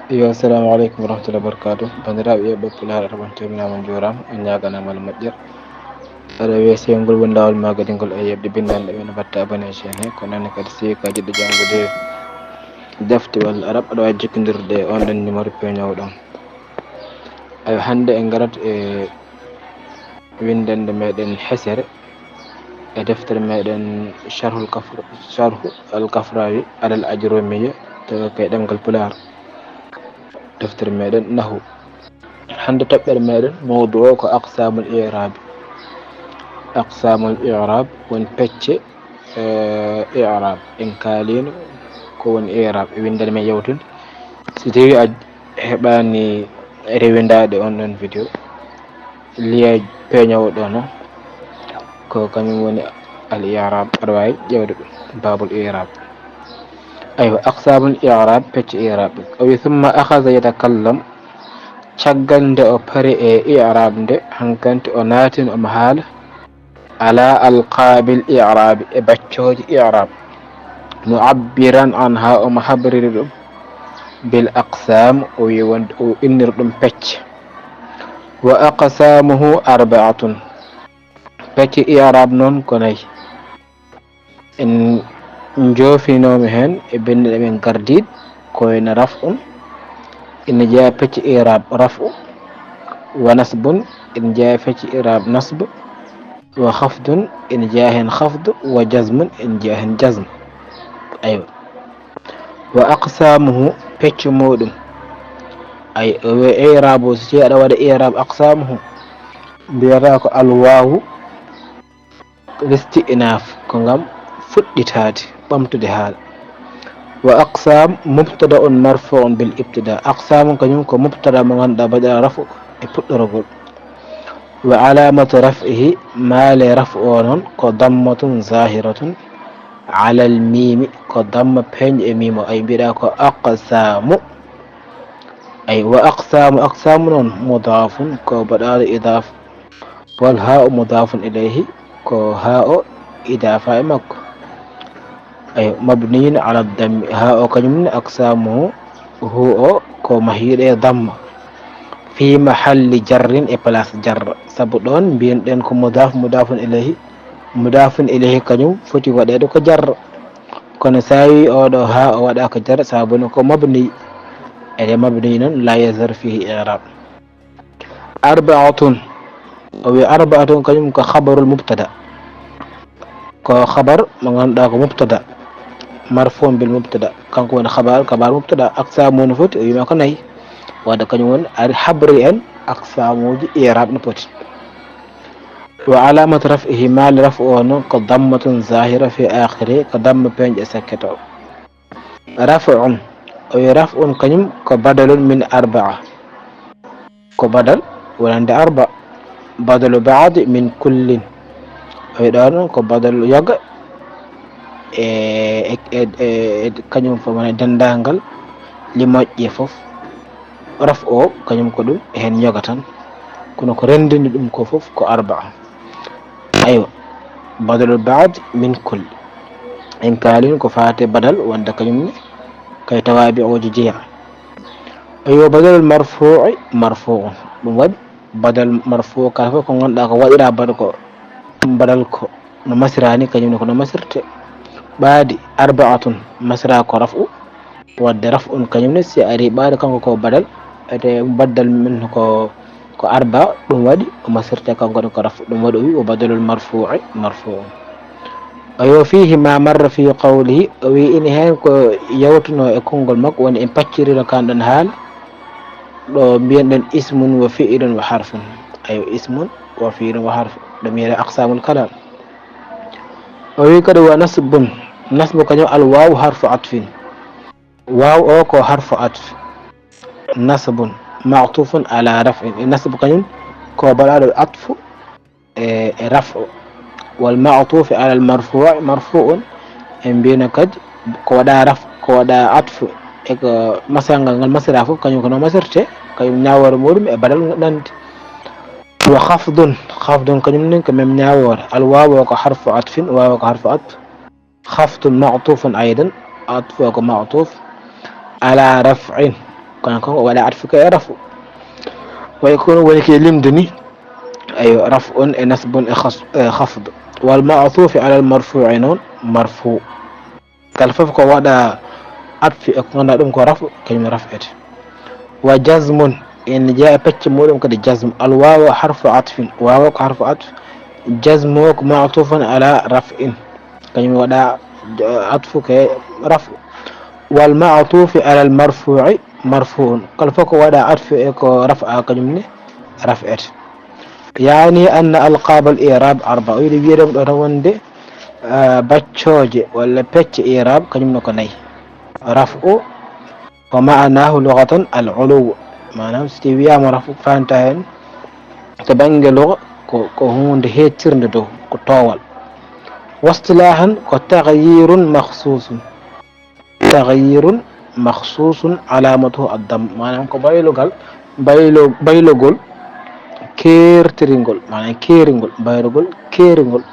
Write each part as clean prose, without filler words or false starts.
Assalamu alaikum warahmatullahi wabarakatuh. Bandiraɓe yeɓɓe pulaar araban calminama on jurama on ñaganama Allah moƴƴere. Aɗa weesi ngol woni lawol magadi ngol e yeɓde bindanɗe ɓe no batta abonné chaine he ko nanne kadi si ka jiɗɗo jangude defte walla arab aɗa wawi jokkodirde on ɗon numéro peñowo ɗon. Ayo hande en garat e windande meɗen hesere e deftere meɗen sharhu al kafrawi alal ajrumiya to kay ɗemgal pulaar. deftere meɗen nahu hande toɓɓere meɗen mawdu o ko aqsamul i'rab woni pecce i'rab en kalino ko woni i'rab e windere men yewtude so tawi a heɓani rewindade on ɗon vidéo liye peñowo ɗo noon ko kañum woni al i'rab aɗa wawi ƴewde ɗum babul i'rab. aywa aqsamul i'rab pecce i'rab o wi thumma akhadha yatakallam caggal nde o pari e i'rab nde hankanti o naatini omo haala ala alqabil i'rab e baccoji i'rab mu'abbiran anha omo habriri ɗum bil aqsam o wi wonde o innir ɗum pecce wa aqsamuhu arba'atun pecce i'rab noon ko nayyi en joofinomi hen e bindiɗe men gardiɗe koyne raf'un ina jeeya pecce i'rab raf'u wa nasbun ina jeeya pecce i'rab nasb wa khafdun ina jeeya hen khafd wa jazmun ina jeeya hen jazm. aywa wa aqsamuhu pecce muɗum ay i'rab o so tawi aɗa waɗa i'rab aqsamuhu mbiyata ko alwawu listi'naf ko ngam fuɗɗitade ɓamtude haala wa aqsam mubtada'un marfu'un bil ibtida aqsam kañum ko mubtada mo ganduɗa baɗa rafu e puɗɗorogol wa alamatu raf'ihi maale rafu o noon ko dammatun zahiratun ala al mimi ko damma peñƴo e mimo ay mbiɗa ko aqsamu ay wa aqsamu noon mudafun ko baɗaɗo idafa wal ha'u mudafun ilayhi ko ha'o idafa e makko ay mabniyun ala dammi ha o kañumne aqsamuhu hu o ko mahiɗe damma fi mahalli jarrin e place jarra saabu ɗon mbiyen ɗen ko mudafun ilayhi kañum foti waɗede ko jarra kono sa wi oɗo ha o waɗa ko jarra sabuna ko mabni ede mabni noon la yazar fihi i'rab. arba'atun o wi arba'atun kañum ko khabarul mubtada ko khabar mo ganduɗa ko mubtada marfu bil mubtada kanko woni kabar mubtada aqsamu no foti o wima ko nayyi wadde kañum woni ari habri en aqsamuji i'rab no poti wa alamatu raf'ihi maali rafu o noon ko dammatun zahira fi akhiri ko damma peñƴe sakketo raf'un o wi raf'un kañum ko badalun min arba'a ko badal wonande arba badalu ba'd min kullin o wi ɗo noon ko badal yoga e kañum fo wona dendagal li moƴƴe foof raf o kañum ko ɗum hen yoga tan kono ko rendini ɗum ko foof ko arba'a. aywa badalul ba'd min kull en kalin ko fate badal wonde kañumne kay tawabi oji jeeya. aywa badalul marfu'un ɗum waɗi badal marfu kala fof ko ganduɗa ko waɗira badal ko no masirani kañumne ko no masirte ɓaadi arba'atun masra ko raf'u wadde raf'un kañumne si ari ɓaade kanko ko badal ete baddal min ko arba ɗum waɗi o masirte kanko ɗum ko raf'u ɗum waɗi o wi o badalul marfu'un. ayo fihi ma marra fi qawlihi o wi ini hen ko yawtuno e konngol makko woni en paccirino kanɗon haala ɗo mbiyen ɗen ismun wa fi'ilun wa harfun. ayo ismun wa fi'ilun wa harfun ɗum wiyete aqsamul kalam. o wi kadi wa nasbu kañum al waw harfu atfin waw o ko harfu atf nasbun ma'tufun ala raf'in nasbu kañum ko baɗaɗo atfu e raf'u wal ma'tuf ala al marfu'un en mbino kadi ko waɗa atfu e ko masalngal ngal masira foof kañum kono masirte kañum ñawore muɗum e baɗal nandi. wa khafdun kañum nin ko même ñawore al waw ko harfu atfin waw ko harfu atf خفض معطوف أيضا عطف معطوف على رفع كون ولا عطف كي رفع ويكون ولكي لمدني أي رفع نصب خفض والمعطوف على المرفوع نون مرفوع كالفف كو ودا عطف يكون دم كو رفع كلمة رفعت وجزم إن جاء بتش مولم كده جزم الواو حرف عطف واو حرف عطف جزمك معطوف على رفع كلمة ودا عطف كي رفع والمعطوف على المرفوع مرفوع كالفف كو ودا عطف كو رفع كلمة رفعت يعني أن ألقاب الإعراب أربعة يلي بيرم روندي باتشوجي ولا بتش إعراب كلمة كناي رفع ومعناه لغة العلو معناه استويا مرفوع فانتهن تبنج لغة كهون هيتر ندو كطوال واصطلاحا كتغيير مخصوص تغيير مخصوص علامته الضم معناه كبايلو قال بايلو قول keertiringol mana keeringol bayrugol keeringol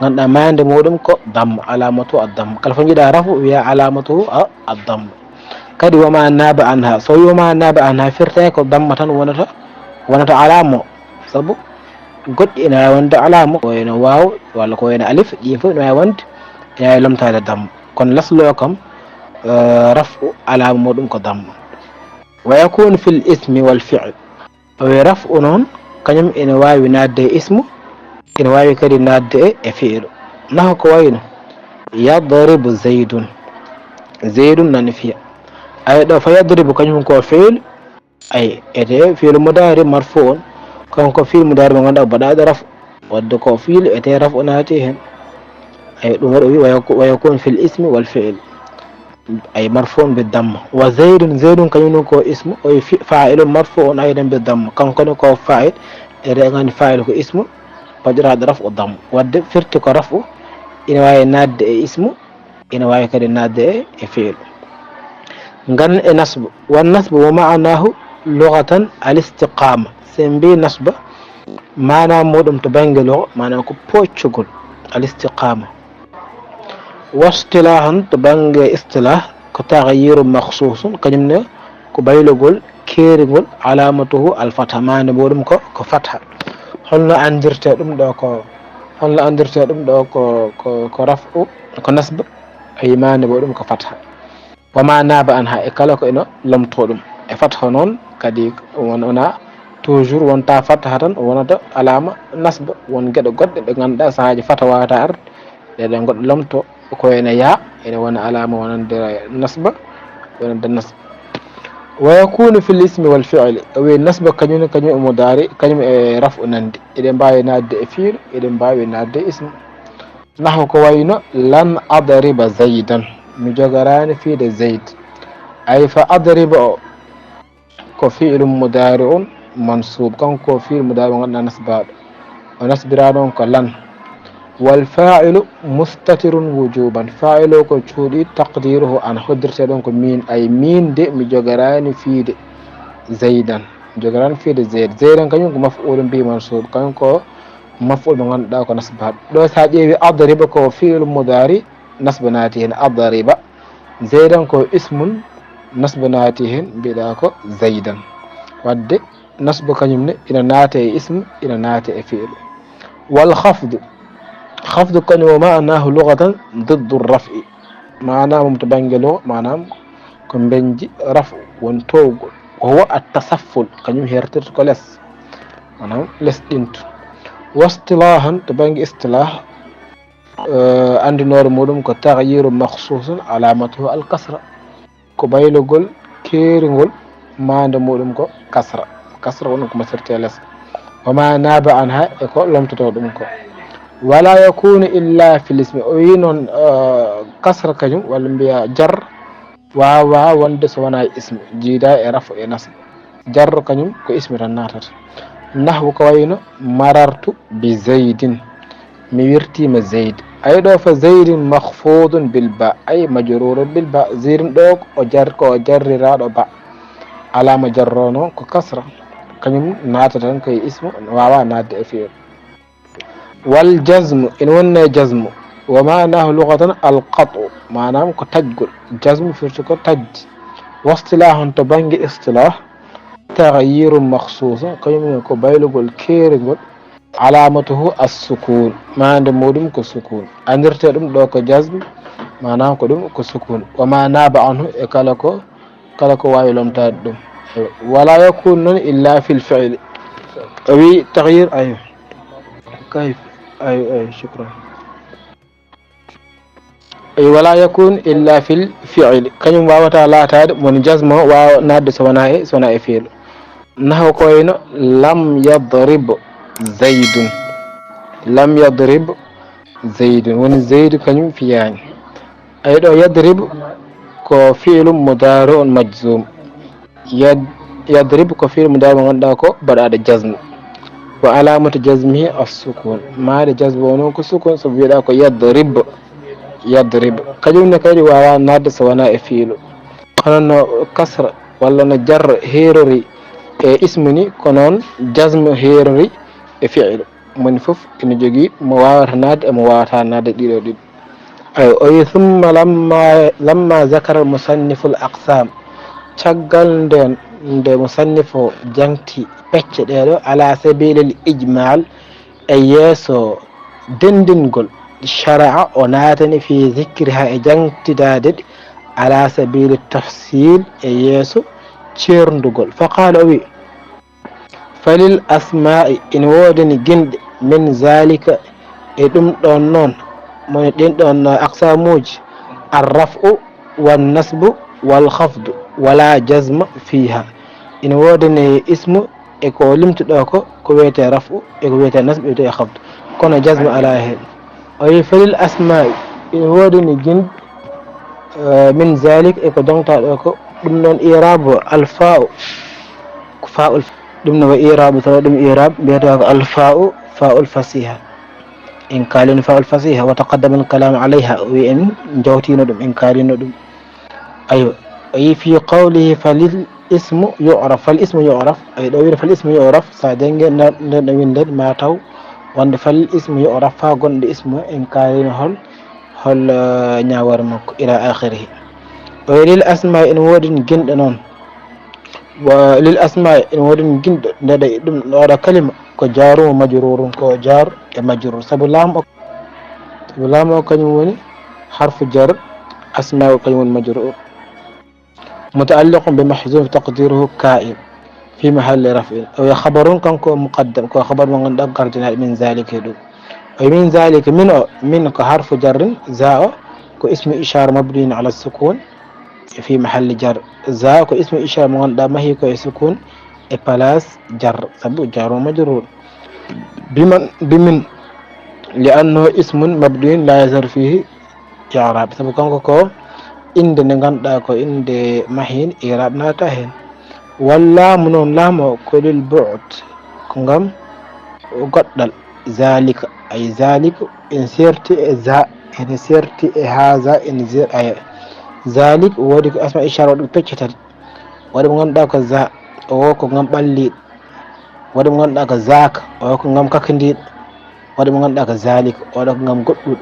ganduɗa mande muɗum ko damma alamatu addamma kala fo jiiɗa rafu wiya alamatu addamma kadi wama naba anha so wima naba anha firta ko damma tan wonata alamo sabu goɗɗi ene wawi wonde alamo ko ene waw walla ko ene alif ɗi fof ene wawi wonde ene wawi lomtade damma kono laslo kam rafu alama muɗum ko damma wa yakunu fil ismi wal fi'l o rafu noon kañum ene wawi nadde e ismu ene wawi kadi nadde e fi'lu naho ko wayno yadribu zaydun nani fiya ay ɗo fa yadribu kañum ko fi'lu ay ete fi'lu mudari marfu on kanko fi'lu mudari mo ganduɗa baɗaɗo rafu wadde ko fi'lu ete rafu naati hen ay ɗum waɗi wi wa yakun fil ismi wal fi'l ay marfu on bidamma wa zaydun kañum ko ismu o fa'il marfu on aydan bidamma kanko ko fa'il ede gandi fa'il ko ismu paɗiraɗo rafu damma wadde firti ko rafu ina wawi nadde e ismu ina wawi kadi nadde e fi'il ngan e nasbu wan nasbu wa ma'anahu lughatan al istiqama sen mbi nasba manam muɗum to banggue lugha manam ko poccugol al istiqama واصطلاحا تبانغ اصطلاح كتغيير مخصوص كنيمنا كو بايلوغول كيريغول علامته الفتح معنى بودum ko fatha holno andirte dum do ko rafu ko nasb ay mane bodum ko fatha wama naba anha e kala ko eno lamto dum e fatha non kadi wona toujours wonta fatha tan wonata alama nasb won gedo godde de ganda saaji fatha wata ar de god lamto ko ene ya ene wona alama wonande nasba wonande nasb wa yakunu fil ismi wal fi'l awi nasba kañum mudari kañum e rafu nandi ede mbawi nadde e fi'l ede mbawi nadde ism nahwu ko wayno lan adriba zaydan mi jogarani fiide zayd ay fa adriba ko fi'l mudari mansub kanko fi'l mudari ganduɗa nasbaɗo o nasbira ɗon ko lan والفاعل مستتر وجوبا فاعل كو تشودي تقديره ان حضرت دونك مين اي مين دي مي جوغراني فيد زيدا جوغران فيد زيدا كانيو مفعول به منصوب كانكو مفعول من دا كو نصب دو ساجي اضرب كو فعل مضارع نصب ناتين اضرب زيدا كو اسم نصب ناتين بدا كو زيدا ود نصب كانيو ina ناتي اسم ina ناتي فعل والخفض خفض كان ومعناه لغة ضد الرفع معناه متبنجلو معناه كم بنجي رفع وانتوغ وهو التسفل كان يهرتر كلس معناه لس انت واصطلاحا تبنجي اصطلاح عند نور مودم كتغيير مخصوص علامته الكسرة كبايلو قول كيرنغول ما عند مودم كسرة ونكو مسرتي لس وما ناب عنها يقول لم تتودم ولا يكون إلا في الاسم وينون كسر كجم والانبياء جر واوا وندس وانا اسم جيدا رفع نصب جر كجم كو اسم رناتر نحو كوينو مررت بزيد ميرتي ما زيد اي دو فزيد مخفوض بالباء اي مجرور بالباء زير دوك او جر كو جر رادو باء علامة جرونو كو كسر كجم ناتر كي اسم واوا نات فيه والجزم إن ون جزم ومعناه لغة القطع معناه كتجل جزم في تج واصطلاح تبانج اصطلاح تغيير مخصوص كيوم يكو بايلغول كيرغول علامته السكون ما عند مودم كسكون أندرتهم دوك جزم ما نام كدوم كسكون وما ناب عنه كالكو وايلون تادم ولا يكون إلا في الفعل أوي تغيير أيوه كيف أي شكرا أي ولا يكون إلا في الفعل كيوم واوتا لا تاد من جزم وناد سوناي فيل نحو كوينو لم يضرب زيد لم يضرب زيد ون زيد كنيم فياني أيضا يضرب كفعل مضارع مجزوم يضرب كفعل مضارع غنداكو بعد جزم وعلامة جزمه السكون ما جزم ونو كسكون سبيلا كو يضرب كنيم نكاي واوا ناد سوانا فيلو خنن كسر ولا نجر هيروري اسمني كنون جزم هيروري فعل من فوف إن جوجي موارد ناد موارد ناد ديرو دي أي ثم لما ذكر المصنف الأقسام شغل ند مصنف جنتي بيتش ديرو على سبيل الإجمال أيسو دندنغول شرع وناتني في ذكرها جنتي دادد على سبيل التفصيل أيسو تشيرندغول فقال أوي فللأسماء إن ودني جند من ذلك إدم دون من دون أقساموج الرفع والنصب والخفض ولا جزم فيها إن ودني اسم إكو لمت دوكو كويت رفع كويت نصب كويت خفض كون جزم على هذا أي فللأسماء إن ودني جند من ذلك إكو دون دوكو دون إيراب الفاء فاء دمنا وإيراب ثم إيراب بيتها الفاء فاء الفصيحة إن كان فاء الفصيحة وتقدم الكلام عليها وإن جوتين دم إن كان دم أيوة أي في قوله فالاسم يعرف أي دوير فالاسم يعرف سادنج نوين ما تاو وند فالاسم يعرف فاقون اسم إن كان هل نياور مك إلى آخره وللأسماء إن ودن جند نون وللأسماء إن ودن جند ندى دم نورا كلمة كجار ومجرور كجار مجرور سبلام كنيوني حرف جر أسماء كنيون مجرور متعلق بمحذوف تقديره كائن في محل رفع أو خبرون كان مقدم كخبر من قدر من ذلك يدو أي من ذلك من كحرف جر زاء كاسم إشارة مبني على السكون في محل جر زاء كاسم إشارة ما هي كسكون إبلاس جر سبو جار ومجرور بمن لأنه اسم مبني لا يظهر فيه إعراب سبو كو إند نغاندا كو إند ماهين إعراب ناتاهن ولا منون لامو كل البعد كونغام غدال ذلك أي ذلك إن سيرتي ذا إن سيرتي هذا إن زير أي ذلك ودي أسماء إشارة ودي بيتشتر ودي مغاندا كو ذا أو كو غام بالي ودي مغاندا كو ذاك أو كو غام كاكندي wadde mo ganduɗa ko zalik oɗo ko gam goɗɗuɗo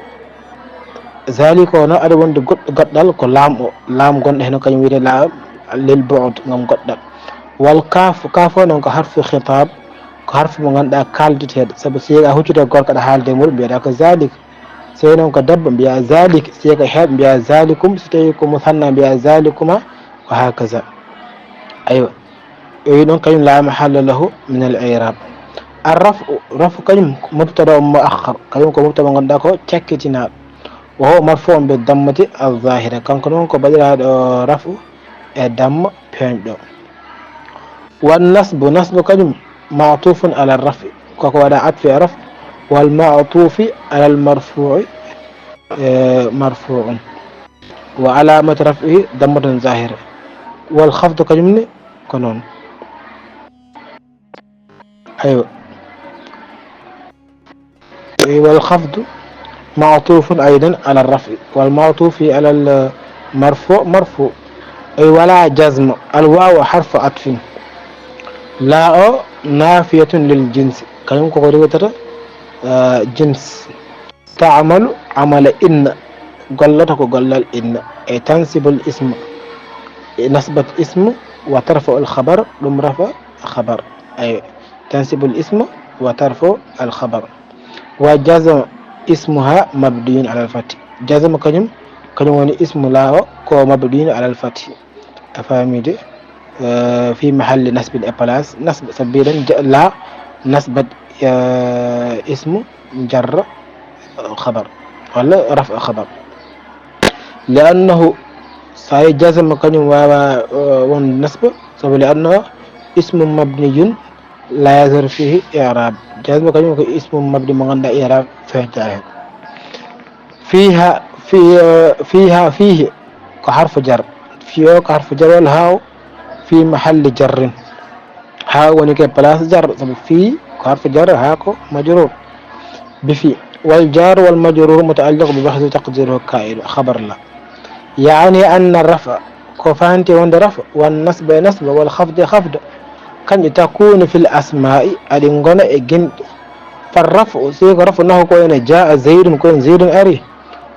zalik o noon aɗa wonde goɗɗo goɗɗal ko laam gonɗo hen kañum wiyete laam lil bu'd gam goɗɗal wal kaf o noon ko harfu khitab ko harfu mo ganduɗa kalditeɗo saabu so a huccita gorko aɗa haalde muɗum mbiyeɗa ko zalik so noon ko debbo mbiya zalik so ko heeɓe mbiya zalikum so tawi ko musanna mbiya zalikuma wa hakaza aywa wi ɗon kañum la mahalla lahu min al i'rab الرفع كلمة مبتدا مؤخر كلمة مبتدا غندا كو تشكيتنا وهو مرفوع بالضمة الظاهرة كان كنون كو بدل رفع الضم بيندو والنصب كلمة معطوف على الرفع كوكو ودا عطف رفع والمعطوف على المرفوع مرفوع وعلامة رفعه ضمة ظاهرة والخفض كلمة كنون أيوة والخفض معطوف أيضا على الرفع والمعطوف على المرفوع مرفوع أي ولا جزم الواو حرف عطف لا نافية للجنس كلام كقولي جنس تعمل عمل إن قلتك قلل إن أي تنسب الاسم نصبت اسم وترفع الخبر دم رفع خبر أي تنسب الاسم وترفع الخبر. وجزم اسمها مبني على الفتح جزم كنم وني اسم لا كو مبني على الفتح أفهمي دي في محل نسب الإبلاس نسب سبيلا لا نسبت اسم جر خبر ولا رفع خبر لأنه سيجزم كنم ونسب لأنه اسم مبني لا يظهر فيه إعراب جزم كنم اسم مبني مغنى إعراب فيها فيه كحرف جر فيه كحرف جر والهاو في محل جر ها ونكي بلاس جر في كحرف جر هاكو مجرور بفي والجار والمجرور متعلق ببحث تقديره كائن خبر لا يعني أن الرفع كفانتي وند رفع والنصب نصب والخفض خفض كان تكون في الأسماء أدنغنا إجن فالرفع سيغ رفع نحو كوين جاء زيد كوين زيد أري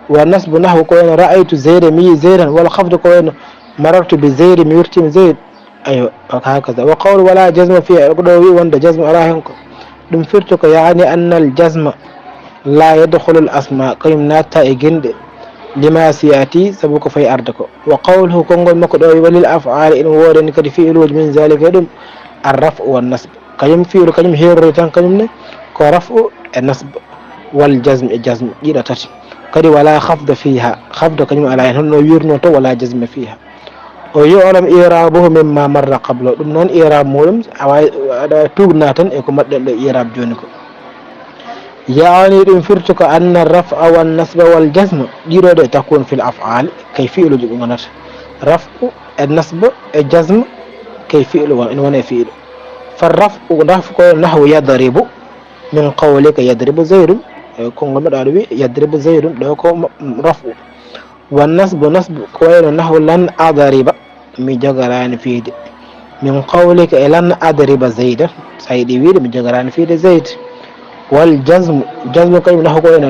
والنصب نحو كوين رأيت زيد مي زيدا والخفض كوين مررت بزيد ميرتي زيد أيوة هكذا. وقول ولا جزم فيه أقدوي وند جزم أراهنكم دم فرتك يعني أن الجزم لا يدخل الأسماء كيم ناتا إجند لما سيأتي سبوك في أردكو. وقوله كونغول مكدوي وللأفعال إن ورن كد في الوج من ذلك يدم الرفع والنصب كيم فيل كيم هيرتان كيم كرفع النصب والجزم الجزم إلى تاتي كدي ولا خفض فيها خفض كيم على هنو يرنوتو ولا جزم فيها. ويعلم إيرابه مما مر قبله دم نون إيراب مولم توغناتن إكو مدد إيراب جونيكو يعني فرتك أن الرفع والنصب والجزم ديرو تكون في الأفعال كيفية لجبنات رفع النصب الجزم كيفية لوانا فيل. فالرفع نحو يضرب من قولك يضرب زيد كون مدعوي يضرب زيد دوكو رفع. والنصب نصب كوين نحو لن أضرب مجغران فيد من قولك لن أضرب زيد سيدي ويد مجغران فيد زيد. والجزم جزم كلمة نحو كوين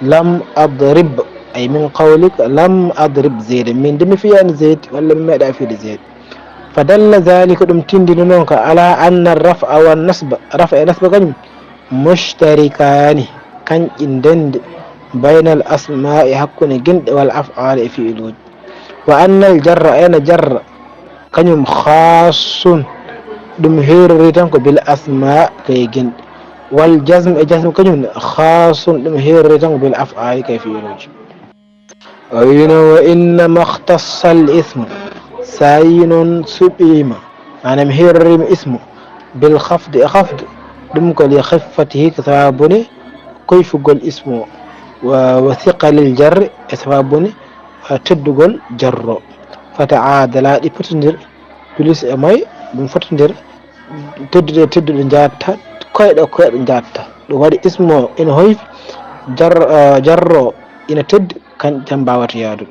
لم أضرب أي من قولك لم أضرب زيد من دم فيها زيد ولا ما دا في زيد. فدل ذلك دم تندي على أن الرفع والنصب رفع نصب كلمة مشتركان كان عندند بين الأسماء حكون جند والأفعال في الوجه. وأن الجر أين جر كان خاص دم هير ريتانكو بالأسماء كي جند والجزم جزم كان خاص دم هير ريتانكو بالأفعال كي في الوجه. وإنما اختص الاسم ساين سبيما أنا مهير ريم اسمه بالخفض خفض دم كل خفته كثابني كيف قل اسمه وثقل الجر اسبابني تدغل جر فتعادل دي فتندر بليس امي دم فتندر تد جاتا كويدو جاتا دو وادي اسمه ان هويف جر ان تد كان تنباوت يادو.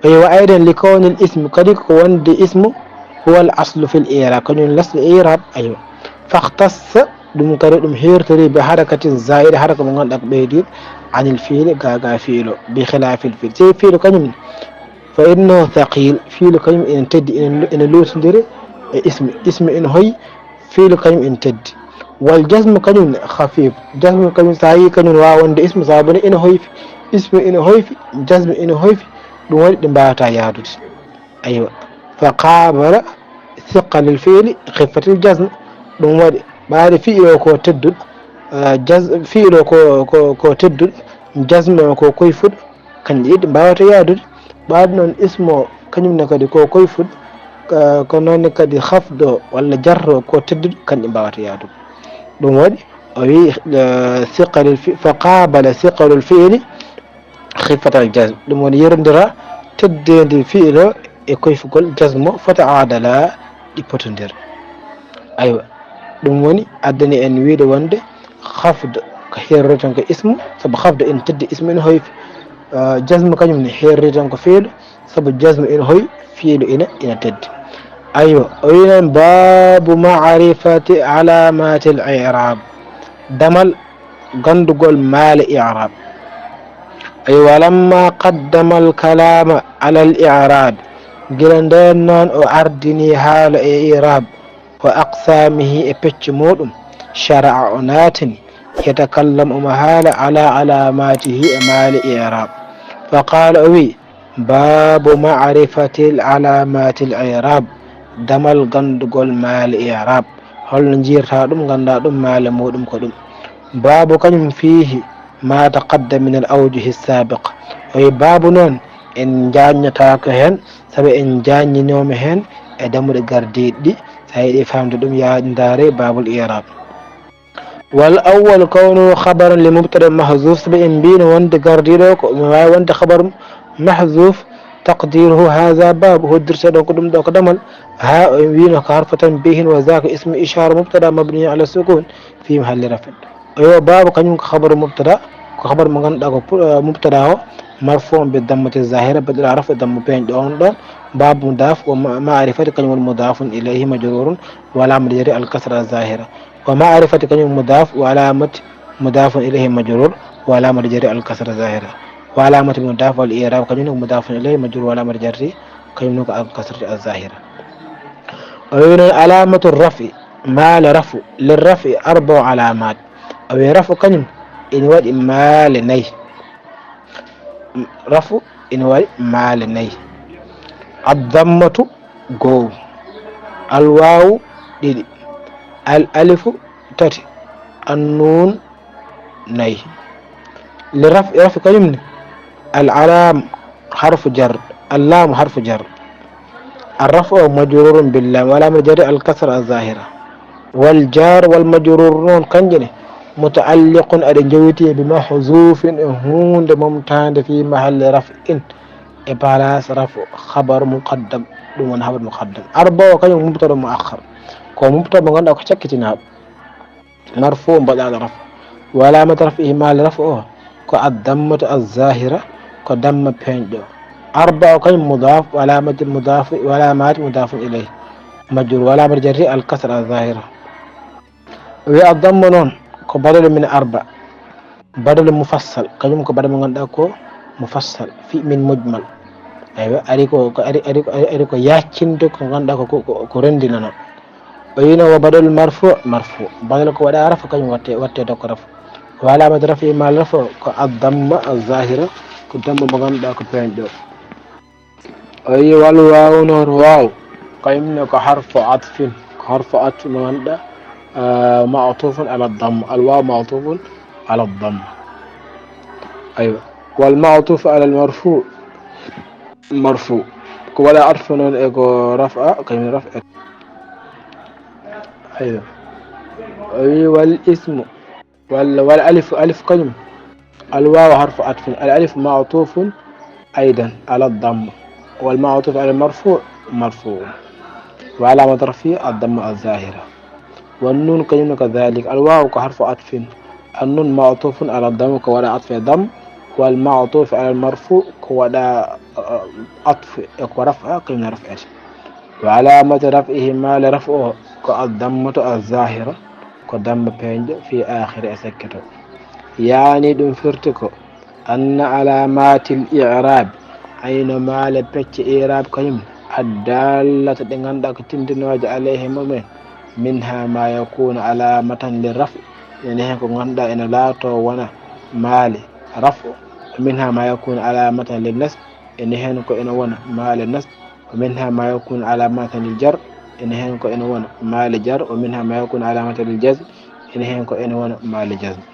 ايوا ايضا لكون الاسم كديك وند اسمه هو الاصل في الاعراب كن الاصل الاعراب ايوه فاختص دم كريم هيرتري بحركه زائده حركه من غندك بيدي عن الفيل غاغا فيلو بخلاف الفيل سي فيل كنم فإنه ثقيل فيل كنم إن تد إن لوس ندير اسم إن هوي فيل كنم إن تد. والجزم كنم خفيف جزم كنم ساي كنم واوند اسم صابني إن هوي اسم إن هوي جزم إن هوي دون دمباتا يادوت أيوة. فقابل ثقل الفيل خفة الجزم دون بعد فيل كو تدد جزم فيل كو تدد جزم كو كويفود كان يد باوتا يادود بعد نون اسمه كانيم نكادي كو كويفود كنون كادي خفض ولا جر كو تدد كان باوتا يادود دون ودي وي ثقل فقابل ثقل الفعل خفة الجزم دون ودي يرندرا تدد الفعل كويفول جزم فتعادل دي بوتندير ايوه دون وني ادني ان ويد وند خفض كهير رجعك اسمه سب خفض إن تدي اسم إنه هوي جزم كان من هير رجعك فيل سب جزم إنه هوي فيل إن تدي أيوة. وين باب معرفة علامات الإعراب دمل قندقل مال إعراب أيوة. لما قدم الكلام على الإعراب gilandeen noon o ardini haala e irab wa aqsamihi e pecce muɗum shara'a o naatini yatakallam omo haala ala alamatihi e maali irab fa qala o wi babu ma'rifati l alamati l irab damal gandugol maali irab holno jirta ɗum ganda ɗum maale muɗum ko ɗum babu kañum fihi ma taqaddam min al awjuhi sabiq o wi babu noon en jaññotako hen saabu en jaññinoma hen e damuɗe gardiɗi ɗi sa yiiɗi famde ɗum yadare babul irab wal awwal kawnu khabaran li mubtada mahzuf saabu en mbino wonde gardiɗo ko wawi wonde khabaru mahzuf taqdiruhu hadha bab hoddirteɗo ko ɗum ɗo ko damal ha o wino ko harfa tanbihin wa zaka ismu ishara mubtada mabni ala sukun fi mahalli rafin o yo babu kañum ko khabaru mubtada ko khabar mo ganduɗa ko mubtada o marfu bi dammati zahira badal rafa dammu peñ on ɗon babu mudaf wa ma'rifati kañum woni mudafun ilayhi majrurun wa alamati jari al kasra zahira wa ma'rifati kañum mudaf wa alamati mudafun ilayhi majrur wa alamati jari al kasra zahira wa alamati mudaf wal i'rab kañum mudafun ilayhi majrur wa alamati jarri kañum ko al kasrati al zahira o wi noon alamatu rafi maale rafu lirrafi arba'u alamat o wi rafu kañum ina waɗi maale nayyi rafu ina waɗi maale nayyi addammatu gow alwawu ɗiɗi al alifu tati annun nayyi lirafi rafi kañum ne al alam harfu jar اللام حرف جر الرفع مجرور باللام ولام جر الكسر الظاهرة والجار والمجرور كنجني متعلق أرجوتي بمحذوف هون ممتاز في محل رفع إبلاس رفع خبر مقدم دون خبر مقدم أربعة كان مبتدا مؤخر كو مبتدا مغنى كشكتنا مرفوع بدل رفع وعلامة رفعه مال رفعه كو الضمة الظاهرة كو دم بينجو أربعة كان مضاف وعلامة المضاف وعلامات مضاف إليه مجرور وعلامة جر الكسر الظاهرة والضم نون كو بدل من أربع بدل مفصل كان كو بدل من كو مفصل في من مجمل أيوة أريكو ياكين كو غندا كو رندنا نون وينا وبدل مرفوع مرفوع بدل كو ودا رفع كان واتي دو رفع وعلامة رفعه مال رفع كو الضم الظاهرة كو دم بغندا كو بينجو أي والواو نور واو قيمنا كحرف عطف حرف عطف مغندا معطوف على الضم الواو معطوف على الضم أيوة والمعطوف على المرفوع مرفوع ولا عرف نون إيكو رفع قيمنا رفع أيوة أي والاسم والألف ألف كلمة الواو حرف عطف الألف معطوف أيضا على الضم والمعطوف على المرفوع مرفوع وعلامة رفعه الضم الظاهرة والنون كلمة كذلك الواو كحرف عطف النون معطوف على الضم كولا عطف ضم والمعطوف على المرفوع كولا عطف ورفع قيمة رفعه وعلامة رفعه ما لرفعه كالضمة الظاهرة كضم بينج في آخر سكته يعني دون فرتكو أن علامات الإعراب أين ما لبتش إعراب كيم الدالة دعنا كتندنوج عليه مؤمن منها ما يكون علامة للرفع يعني هيك عند إن لا تونا مال رفع منها ما يكون علامة للنصب إن هنكو إن ونا مال النصب ومنها ما يكون علامة للجر إن هنكو إن ونا مال جر ومنها ما يكون علامة للجزم إن هنكو إن ونا مال جزم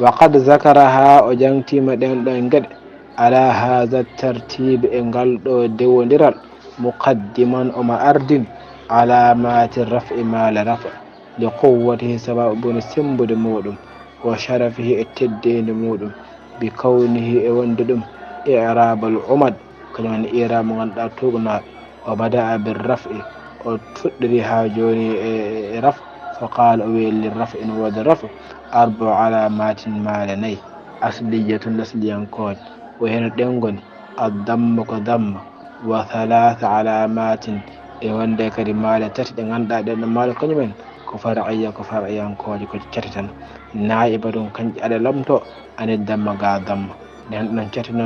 وقد ذكرها وجنتي مدن دنجد على هذا الترتيب إنقل ديوندرال مقدما وما أردن علامات الرفع مال رفع لقوته سبب سنبد مودم وشرفه التدين مودم بكونه ونددم إعراب العمد كمان إعراب غندا توغنا وبدأ بالرفع وتدريها جوني رفع فقال أويل للرفع ود الرفع أربع علامات مالني أصلية نسليا كون وهنا دنغن الضم كضم وثلاث علامات وندي كريمال تات غندا دن مال كنيمن كفرعيا كوجي كو تشتن نائبة كنج على لمتو أن الدم غا ضم نان تشتن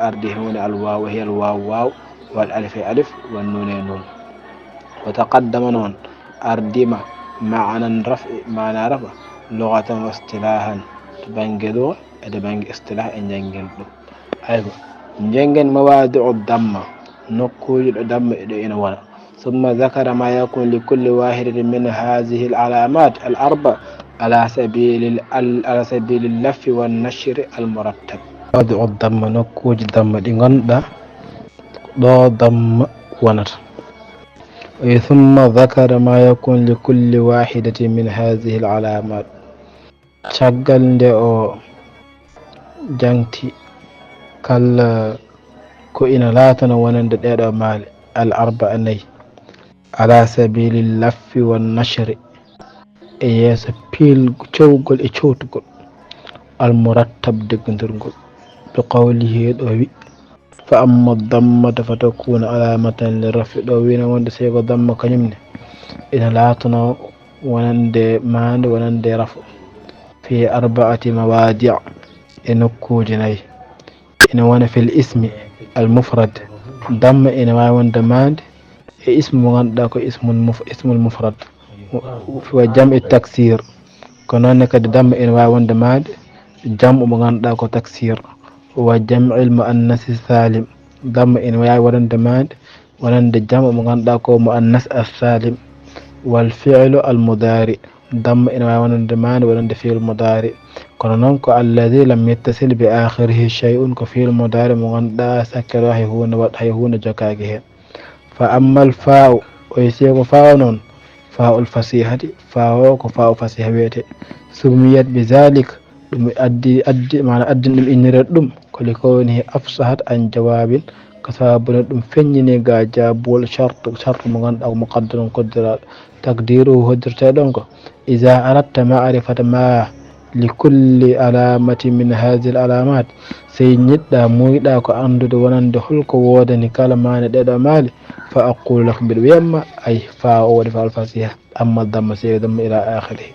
أردي هون الواو وهي الواو واو والألف ألف والنون نون. وتقدم نون أردم معنى رفع لغة واصطلاحا تبنج لغة تبنج اصطلاح إنجنجن. أيوة إنجنجن مواضع الضمة نقول الضم إلى ولا. ثم ذكر ما يكون لكل واحد من هذه العلامات الأربع على سبيل اللف والنشر المرتب. مواضع الضمة نقول الضم دي دو ضم ونت. ثم ذكر ما يكون لكل واحدة من هذه العلامات شغل دو جانتي كلا كو إن لا تنونند ديدو مال الأربع ني على سبيل اللف والنشر إيس بيل تشوغل إتشوتغل المرتب دغندرغل بقوله دوي فأما الضمة فتكون علامة للرفع دوين وند سيغو ضم كنيمني إن لا تنو ونند ماند ونند رفع في 4 مواضع إنكو جناي إن وانا في الاسم المفرد ضم إن ما وند ماند اسم مغنداكو اسم المفرد وجمع التكسير كنون كد ضم إن ما وند ماند جمع مغنداكو تكسير وجمع المؤنث السالم ضم إن ما وند ماند ونند جمع مغنداكو مؤنث السالم. والفعل المضارع ضم إن ما وند ماند ونند فعل المضارع كنونكو الذي لم يتصل بآخره شيء كفعل المضارع مغندا سكر هيهون جكاجه. فأما الفاء ويسيق فاء نون فاء الفصيحة فاء كفاء فصيحة بيته سميت بذلك أدي معنى أدن إن ردم كلكونه أفصحت عن جواب كسابنا دم فنيني جاب شرط مغندا أو مقدر قدر تقديره هدر تدونكو إذا أردت معرفة ما لكل علامة من هذه العلامات سينيدا مويدا كو أندو ونند هلكو وودني كلمة ندى مالي فأقول لك بالويما أي فاء الفصيحة. أما الضم سيضم إلى آخره.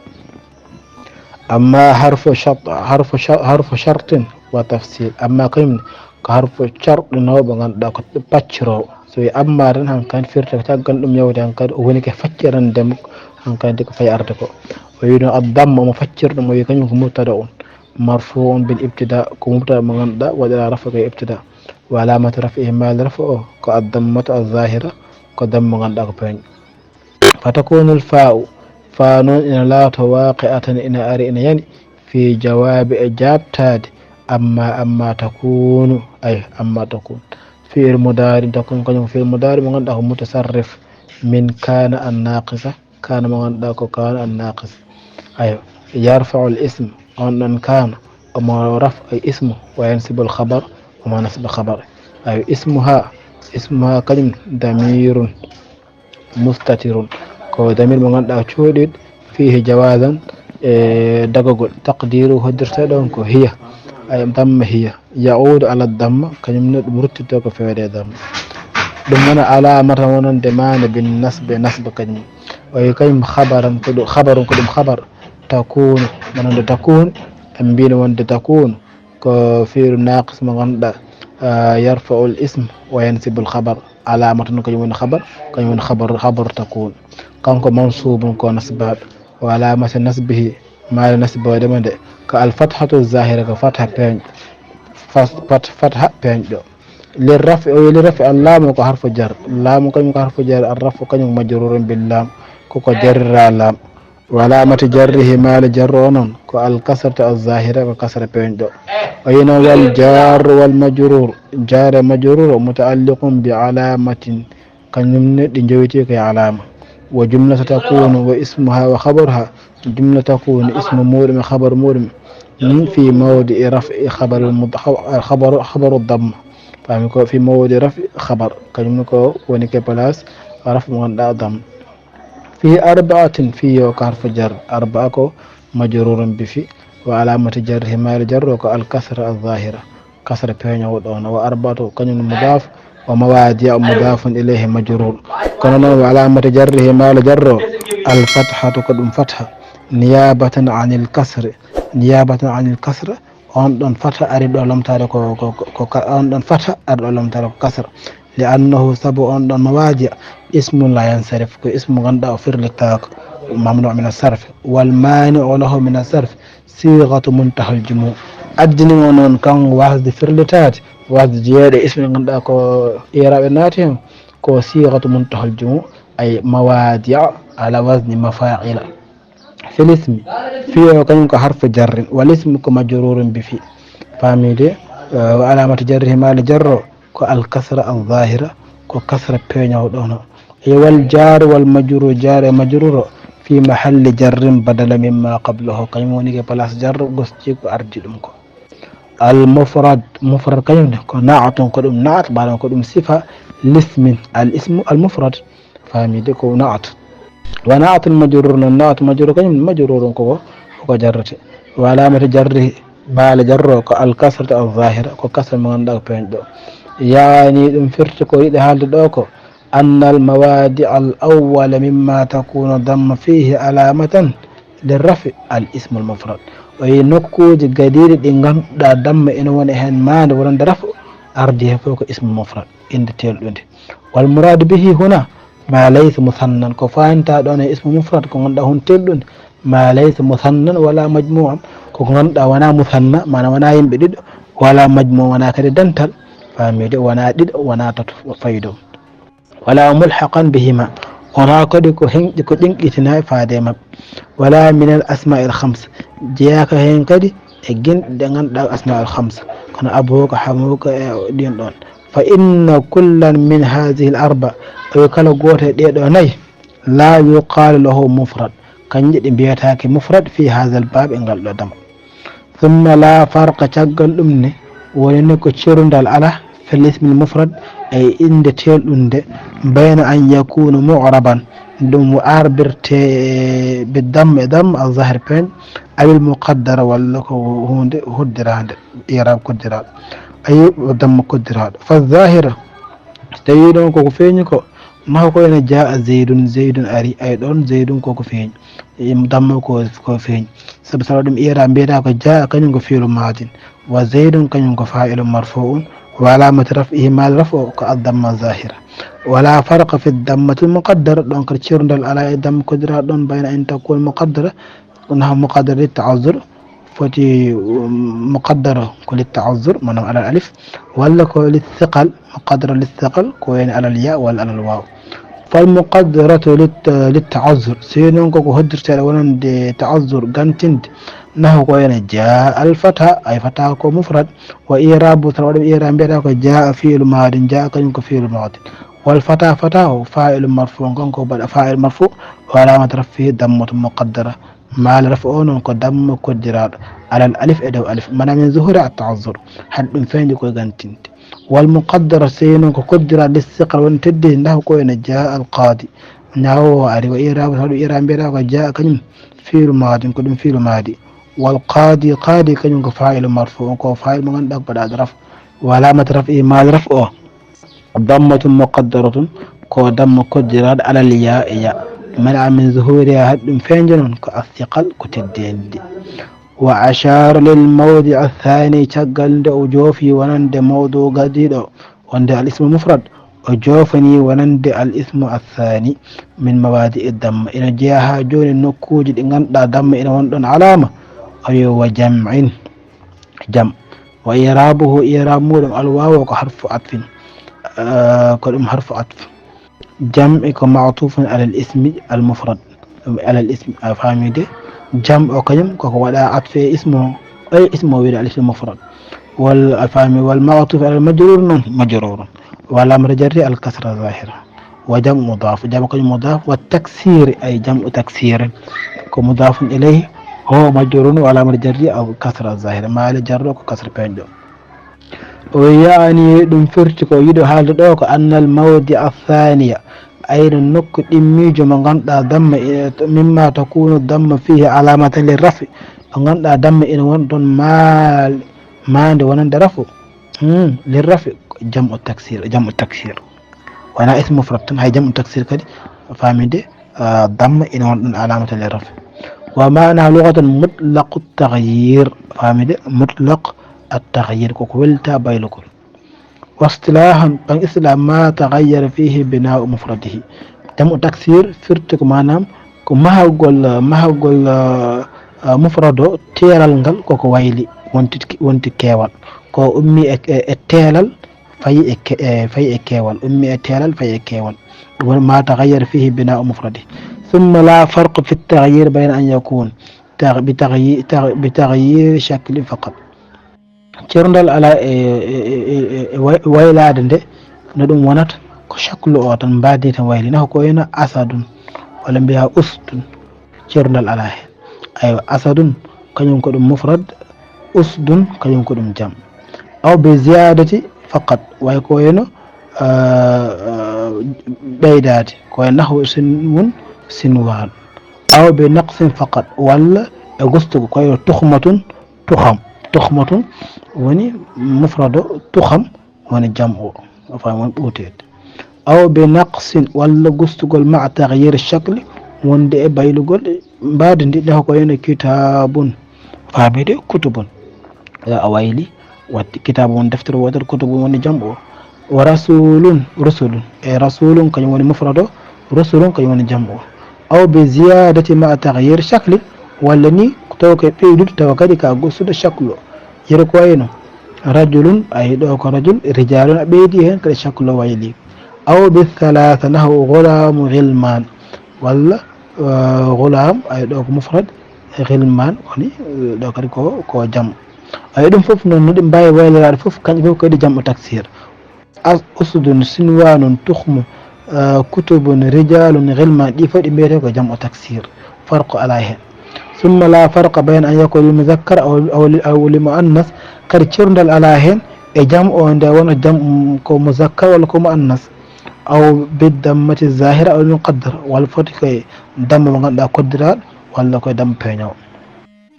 أما حرف شرط وتفصيل أما قيمة كحرف شرط نوبة غندا كو باتشرو سوي أما رن هان كان فيرتا تاغان دum yawde han kadi woni ke facciran dem han kadi ko fay arde ko ويدو الضم مفكر ما يكون مبتدا مرفوع بالابتداء كمبتدا من غندا ولا رفع ابتداء وعلامة رفعه ما رفعه كالضمة الظاهرة كضم غندا بين. فتكون الفاء فانون إن لا تواقعة إن أري إن يعني في جواب إجاب تاد أما تكون أي أما تكون في المضارع تكون كن في المضارع من غندا متصرف من كان الناقصة كان من غندا كان الناقص. أيوة يرفع الاسم أن كان وما رفع اسمه وينسب الخبر وما نسب خبر. أيوة اسمها كلمة ضمير مستتر كو ضمير مغندا تشودد فيه جوازا دغغل تقديره هدرتدون كو هي أي ضم هي يعود على الضم كلمة مرتد كو فيدي ضم دمنا علامة ونن دمان بالنسب نسب كلمة ويكلم خبرا كدو خبر تكون من تكون أمبين وند تكون كفير ناقص مغندا يرفع الاسم وينسب الخبر علامة كيمون خبر تكون كانكو منصوب كو نسبات وعلامة نسبه ما نسب ودمد كالفتحة الظاهرة كفتحة بين فتحة بين للرفع اللام كحرف جر اللام كحرف جر الرفع كان مجرور باللام كو جر اللام وعلامة جره مال جرون كالكسرة الظاهرة ككسرة بيندو. أين والجار والمجرور جار مجرور متعلق بعلامة كان نجويتي كعلامة. وجملة تكون واسمها وخبرها جملة تكون اسم مورم خبر مورم في موضع رفع خبر الضم فهمكو في موضع رفع خبر كلمكو ونكي بلاس رفع من ضم. في 4 في كحرف جر 4 مجرور بفي وعلامة جره مال جر الكسر الظاهرة كسر بين ودون و4 كن مضاف ومواضع مضاف إليه مجرور كن وعلامة جره مال جر الفتحة كدم فتحة نيابة عن الكسر on ɗon fata ari ɗo lamtare ko on ɗon fata ari ɗo lamtare ko kasra لأنه سبع مواضع اسم لا ينصرف اسم غندا أفر لتاك ممنوع من الصرف والمانع له من الصرف صيغة منتهى الجموع أدني ونون كان واحد فرلتات واحد جيادة اسم غندا كو إيراب ناتهم كو صيغة منتهى الجموع أي مواضع على وزن مفاعل في الاسم فيه كان حرف جر والاسم كمجرور بفي فاميدي وعلامة جره ما لجره كو الكسرة الظاهرة كو كسرة بينه دونه والجار والمجرور جار مجرور في محل جر بدل مما قبله كيموني بلاس جر غستيك أرجي دمكو المفرد مفرد كيم كو نعت كدوم نعت بعد كدوم صفة لاسم الاسم المفرد فاميدي كو نعت ونعت المجرور نعت مجرور كيم مجرور كو جرت وعلامة جره baale jarro ko alkasrata alzahira ko kasra mo ganduɗa ko peñɗo yani ɗum firti ko yiɗi haalde ɗo ko anna almawadi al awwala mimma takunu damma fihi alamatan lirrafi al ismu al mufrad o yi nokkuji gadiɗi ɗi ganduɗa damma ene woni hen mande wonande rafu ardi he fof ko ismu mufrad inde telɗude wal muradu bihi huna ma laysa musannan ko fanta ɗon e ismu mufrad ko ganduɗa hon telɗude ma laysa musannan wala majmu'an ko ganduɗa wona musanna mana wona yimɓe ɗiɗo wala majmu wona kadi dental famide wona ɗiɗo wona tato faydo wala mulhaqan bihima wona kadi ko henƴi ko ɗinqitina e faade mabɓe wala min al asma' al khams jeeyaka hen kadi e ginɗe ɗe ganduɗa asma' al khams kono abuka hamuka e ɗin ɗon fa inna kullan min hadhihi al arba o kala goto e ɗeɗo nayyi la yuqalu lahu mufrad kanƴe ɗi mbiyatake mufrad fi hadha al bab e ngal ɗo dama ثم لا فرق تجعل أمني ولنك تشيرون على في الاسم المفرد أي إن تيل بين أن يكون معربا دم أربرت بالدم دم الظاهر بين أو المقدر ولا هو دراد إيراب كدراد أي دم كدراد فالظاهرة تيجون كوفينيكو ما هو كون جاء زيد أري أيضا زيد كوفين دم كوفين سبسال دم إيران بيدا جاء كن فعل ماض وزيد كن فاعل مرفوع وعلامة رفعه ما الرفع كالضم الظاهرة ولا فرق في الضمة المقدرة دونك تشيرون على الدم قدرة دون بين أن تكون مقدرة أنها مقدرة للتعذر فتي مقدرة كل التعذر من على الألف ولا كل الثقل مقدرة للثقل كوين على الياء ولا على الواو فالمقدرة للتعذر سينون كوكو هدر تلوان دي تعذر قنتند نحو كوين جاء الفتح أي فتح كو مفرد وإيراب تلوان إيراب بيرا جاء فيل ماض جاء كنكو فيل ماض والفتح فتح فاعل مرفوع كنكو بدأ فاعل مرفوع وعلامة رفعه ضمة مقدرة مع الرفعون كدم كدرات على الألف إدو ألف من ظهور التعذر حد فين كو قنتند والمقدر سين كقدر للثقل وانتدي انه كوين جاء القاضي ناو علي وإيراب هذا إيران بيرا جاء كن في الماضي كن في الماضي والقاضي قاضي كن فاعل مرفوع كو فاعل من دق بدا رفع وعلامة رفعه ما رفعه ضمة مقدرة كو دم قدرات على الياء ياء منع من ظهورها حد فين جنون كالثقل كتدي وأشار للموضع الثاني تقل أجوفي ونند موضوع قديد وند الاسم المفرد أجوفني ونند الاسم الثاني من مبادئ الدم إن جاها جون النكوج إن دم إن وندن علامة أي وجمع جمع وإيرابه إيراب مولم الواو كحرف عطف كلهم حرف عطف جمع معطوف على الاسم المفرد على الاسم فاهمين جمع كلم ولا عطف اسمه أي اسمه ولا الاسم المفرد والفهم والمعطوف على المجرور مجرور ولا مرجري الكسر الظاهرة وجمع مضاف جمع كلم مضاف والتكسير أي جمع تكسير كمضاف إليه هو مجرور ولا مرجري أو كسر الظاهرة ما لجر كسر بينه ويعني دم فرتكو يدو حال دوك أن الموضع الثانية أين النك إميج من غنطة دم مما تكون الدم فيه علامة للرفع من غنطة دم إن وندن ما عند ونند رفع للرفع جمع التكسير وانا اسم مفرد هاي جمع التكسير كده فاهمين دي دم إن وندن علامة للرفع ومعنى لغة مطلق التغيير فاهمين دي مطلق التغيير كوكولتا بايلوكول واصطلاحا بان اسلام ما تغير فيه بناء مفرده جمع تكسير فرتك manam ko mahagol mufrado teral ngal koko wayli wonti kewal ko ummi e telal fayi e kewal ummi e telal fayi e kewal ما تغير فيه بناء مفرده ثم لا فرق في التغيير بين أن يكون بتغيير شكل فقط cerndal ala waylade nde no ɗum wonata ko shaklu o tan mbadi tan wayli naho ko wayno asadun walla mbiya usdun cerndal ala hen aywa asadun kañum ko ɗum mufrad usdun kañum ko ɗum jam aw be ziyadati faqat way ko wayno ɓeydade ko way nahwu sinmun sinwal aw be naqsin faqat walla e gostugo ko wayno tuhmatun tuhmatun woni mufrado tuham woni jam o fam woni ɓuutede aw be naqsin walla gustugol ma taghyir shakli wonde e baylugol mbadi ndi ɗo ko wayno kitabun famide kutubun a wayli watti kitabu woni deftere wotere kutubun woni jam o wa rusulun e rasulun kañum woni mufrado rusulun kañum woni jam o aw be ziyadati ma taghyir shakli walla ni taw ko ɓeydude tawa kadi ka gostude shaklu yere ko wayno rajulun ay ɗo ko rajul rijalun a ɓeydi hen kadi shaklu wayli aw be thalatha nahu gulamu ghilman walla gulam ay ɗo ko mufrad ghilman woni ɗo kadi ko jam ay ɗum foof noon no ɗi mbawi waylirade foof kañƴe foof kadi jamɓo taksir usdun sinwanun tuhmu kutubun rijalun ghilman ɗi fof ɗi mbiyete ko jamɓo taksir farqu ala hen ثم لا فرق بين أن يكون للمذكر أو للمؤنث kadi cerndal ala hen e jam o nde wona jam ko muzakkar walla ko muannas aw bidammati zahira aw muqaddar walla foti koye damma mo ganduɗa koddiraɗo walla koye damma peñaw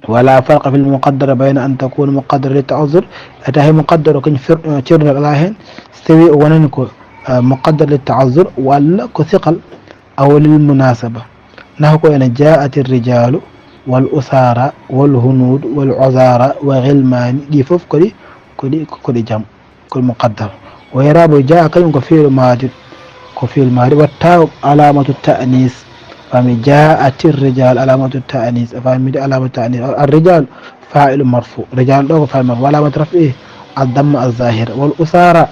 wala farqa fi lmuqaddara bayna an takuna muqaddara li ta'azzur ata he muqaddar o kañum cerndal ala hen so tawi o wonani ko muqaddar li ta'azzur walla ko thiqal aw lil munasaba naho ko ene ja'ati rijalu wal usara wal hunud wal uzara wa ghilmani ɗi foof koɗi jam koɗi muqaddar o yaraɓo jaa kañum ko fi'lu madi watta alamatu ta'nis fami ja'ati rijal alamatu ta'nis famide alamatu ta'nis الرجال فاعل مرفوع رجال ɗo ko fa'il marfu alamatu raf'i الضمة الظاهرة والأسارة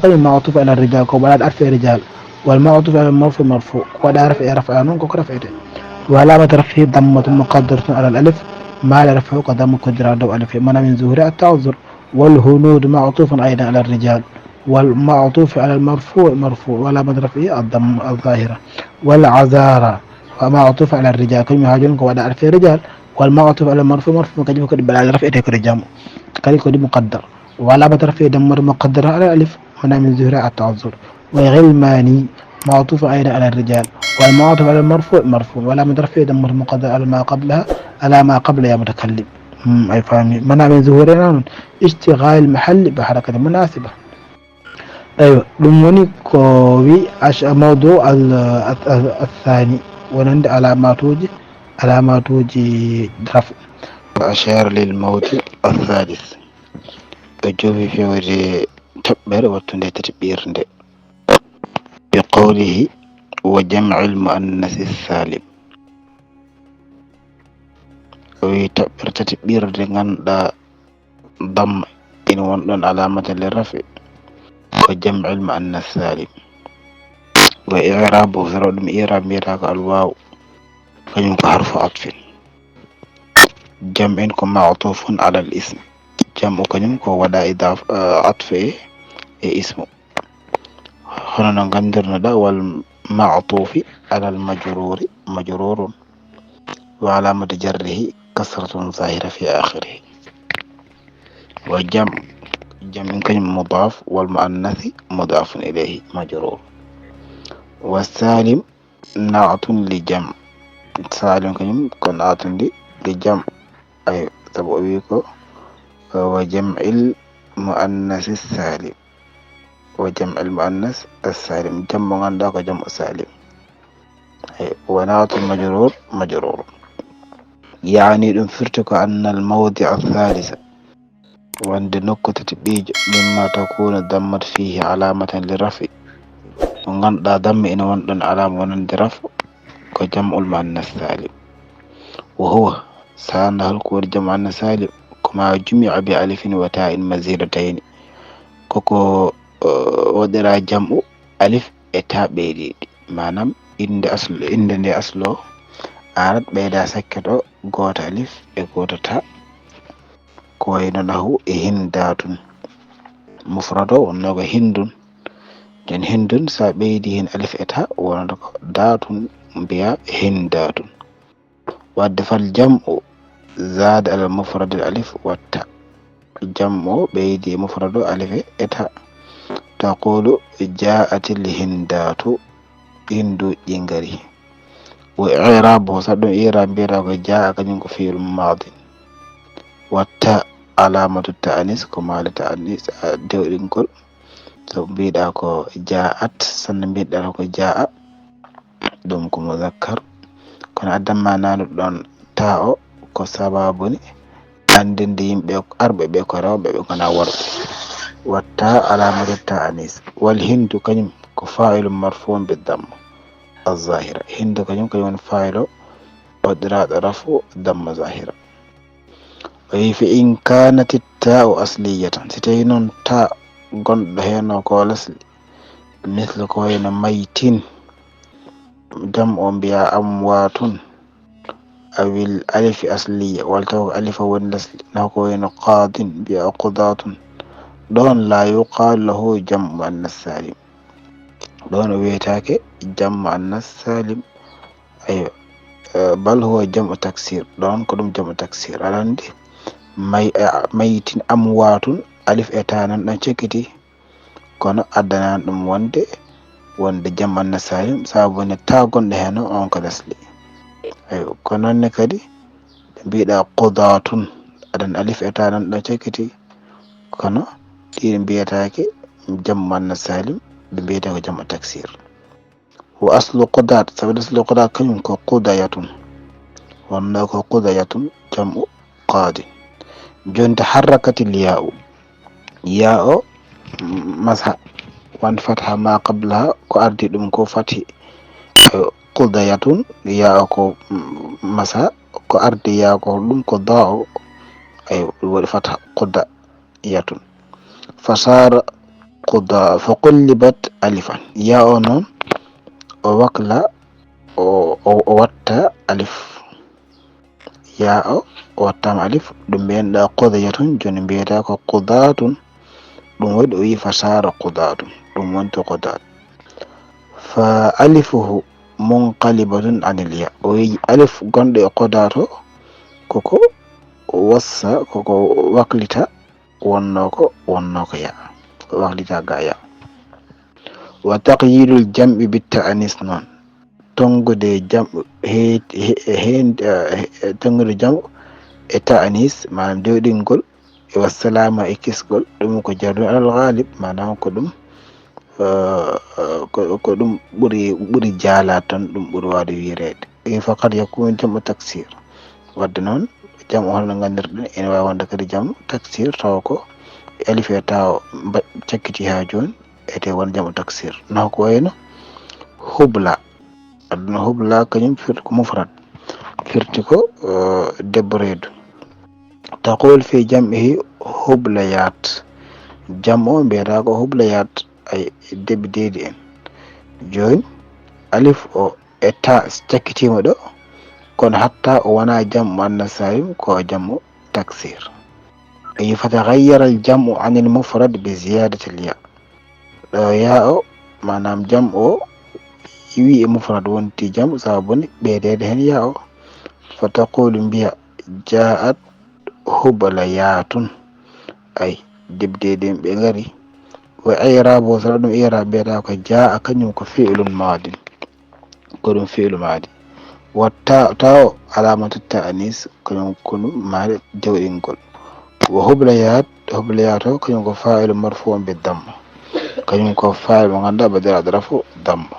kañum معطوف على الرجال ko waɗaɗo arfe rijal wal معطوف على المرفوع مرفوع ko waɗa raf'a noon koko raf'ete وعلامة رفعه ضمة مقدرة على الألف ما لا رفعه قدم قدرة أو ألف من ظهور التعذر والهنود معطوف أيضا على الرجال والمعطوف على المرفوع مرفوع وعلامة رفعه الضم الظاهرة والعذارى ومعطوف على الرجال كل يهاجون قواد ألف رجال والمعطوف على المرفوع مرفوع كجم كد بلا رفعه كرجام كد مقدر وعلامة رفعه ضمة مقدرة على الألف من ظهور التعذر وغلماني معطوف أيضا على الرجال والمعطوف على المرفوع مرفوع ولا مدرفع دمر مقدر على ما قبلها على ما قبل يا متكلم أي فاهمي منع من ظهورنا اشتغال المحل بحركة مناسبة أيوة لموني كوي موضوع الثاني ونند علامات وجه رفع أشار للموضوع الثالث أجوبي في وجه تبر وتندي تتبير بقوله وجمع المؤنث السالم ويتبر تتبير dengan ضم إن وندون علامة للرفع وجمع المؤنث السالم وإعرابه فرد من إعراب ميراك الواو كان حرف عطف جمع معطوف على الاسم جمع كان ودا إضافة عطف اسمه هنا نقدر دا والمعطوف على المجرور مجرور وعلامة جره كسرة ظاهرة في آخره وجمع كان مضاف والمؤنث مضاف إليه مجرور والسالم نعت لجمع سالم كان نعت لجمع أي تبويكو وجمع المؤنث السالم وجمع المؤنث السالم جمع عندك جمع سالم ونعت مجرور يعني انفرتك أن الموضع الثالث wonde nokku tati ɓiijo mimma takunu dammat fihi alamatan li rafi mo ganduɗa damma ina wonɗon alama wonande rafu ko jam'ul muannas salim wa huwa sanda holko woni jam'u muannas salim koma jumi'a bi alifin wa ta'in mazidatayn koko waɗira jam'u alif e ta ɓeydiɗi manam inde nde aslo arat ɓeyda sakketo goto alif e goto ta ko wayno nahu e hindatun mufrado wonno ko hindun ken hindun sa ɓeydi hen alif e ta wonata ko datun mbiya hindatun wadde fal jam'u zada al mufrad al alif watta jam'u ɓeydi mufrado alif e ta taqulu ja'atil hindatu hindu jingari wa i'rabu sadum i'rab mbiyata ko ja'a kanyum ko fi'l madin watta alamatu ta'anis ko mala ta'anis dewɗingol so mbiɗa ko ja'at sanne mbiɗa ko ja'a ɗum ko muzakkar kono addamma nanu ɗon ta o ko sababuni andinde yimɓe arɓe ɓe ko rewɓe ɓe kona worɓe watta alamatu ta'anis wal hindu kanyum ko fa'ilum marfu'un bid-damma az-zahira hindu kanyum woni fa'ilo waɗiraɗo rafu damma zahira way fa in kanat ta'u asliyatan si tawi noon ta gonɗo heno ko lasli misle ko wayno maytin jam'u mbiya amwatun awil alifi asliya walta ko alifa woni lasli naw ko wayno qadin mbiya qudatun ɗon la yuqalu lahu jam'u muannas salim ɗon o wiyetake jam'u muannas salim ayo bal huwa jam'u taksir ɗon ko ɗum jam'u taksir aɗa andi maytin amwatun alif e ta nan ɗon cekkiti kono addanan ɗum wonde jam'u muannas salim sabune ta gonɗo heno on ko lasli ayo ko nonne kadi mbiɗa qudatun aɗan alif e ta nan ɗon cekkiti kono ɗiɗi mbiyatake jam'u muannas salim ɓe mbiyata ko jam'u taksir wa aslu qudat sabi aslu qudat kañum ko qudayatun wonno ko qudayatun jam'u qadi jonta harrakatil ya'u masha wan fatha ma qablaha ko ardi ɗum ko fathi qudayatun ya'u ko masha ko ardi ya ko ɗum ko da'u ay waɗi fatha qudayatun fasara quda fa qullibat alifan ya'u noon o wakla o watta alif ya'u o wattama alif ɗum mbiyanɗa qudayatun joni mbiyata ko qudatun ɗum waɗi o wi fasara qudatun ɗum wonto qudat fa alifuhu munqalibatun anil ya o wi alif gonɗo e qudato koko wassa koko waklita wonno ko ya waklita ga ya wa taqyidul jam'i bit ta'anis non tongude jam'u tongude jam'u e ta'anis manam dewɗingol e wassalama e kisgol ɗum ko jardu alal ghalib manam ko ɗum ko ɗum ɓuri jala tan ɗum ɓuri wade wirede e faqat yakunu jam'u taksir wadde noon jam'u holno gandirɗen ene wawi wonde kadi jam'u taksir taw ko alif e taw cakkiti ha joni ete won jam'u taksir naw ko wayno hubla aduna hubla kañum firti ko mufrad firti ko debbo reedu taqul fi jam'ihi hublayat jam'u mbiyata ko hublayat ay debbi deedi en joni alif o e ta cakkitima ɗo kono hatta o wona jam'u muannas salim ko jam'u taksir ay fataghayyara al jam'u anil mufrad bi ziyadati al ya ɗo ya o manam jam'u o wi e mufrad wonti jam'u sabuni ɓeydede hen ya o fa taqulu mbiya ja'at hublayatun ay debdede ɓe ngari wa i'rabu sara ɗum i'rab mbiyata ko ja'a kañum ko fi'lun madin ko ɗum fi'lu madi watta taw alamatu ta'anis kañum kono maade dewɗingol wa hublayat o kañum ko fa'ilu marfu'un bid damma kañum ko fa'il mo ganduɗa ɓe rafu damma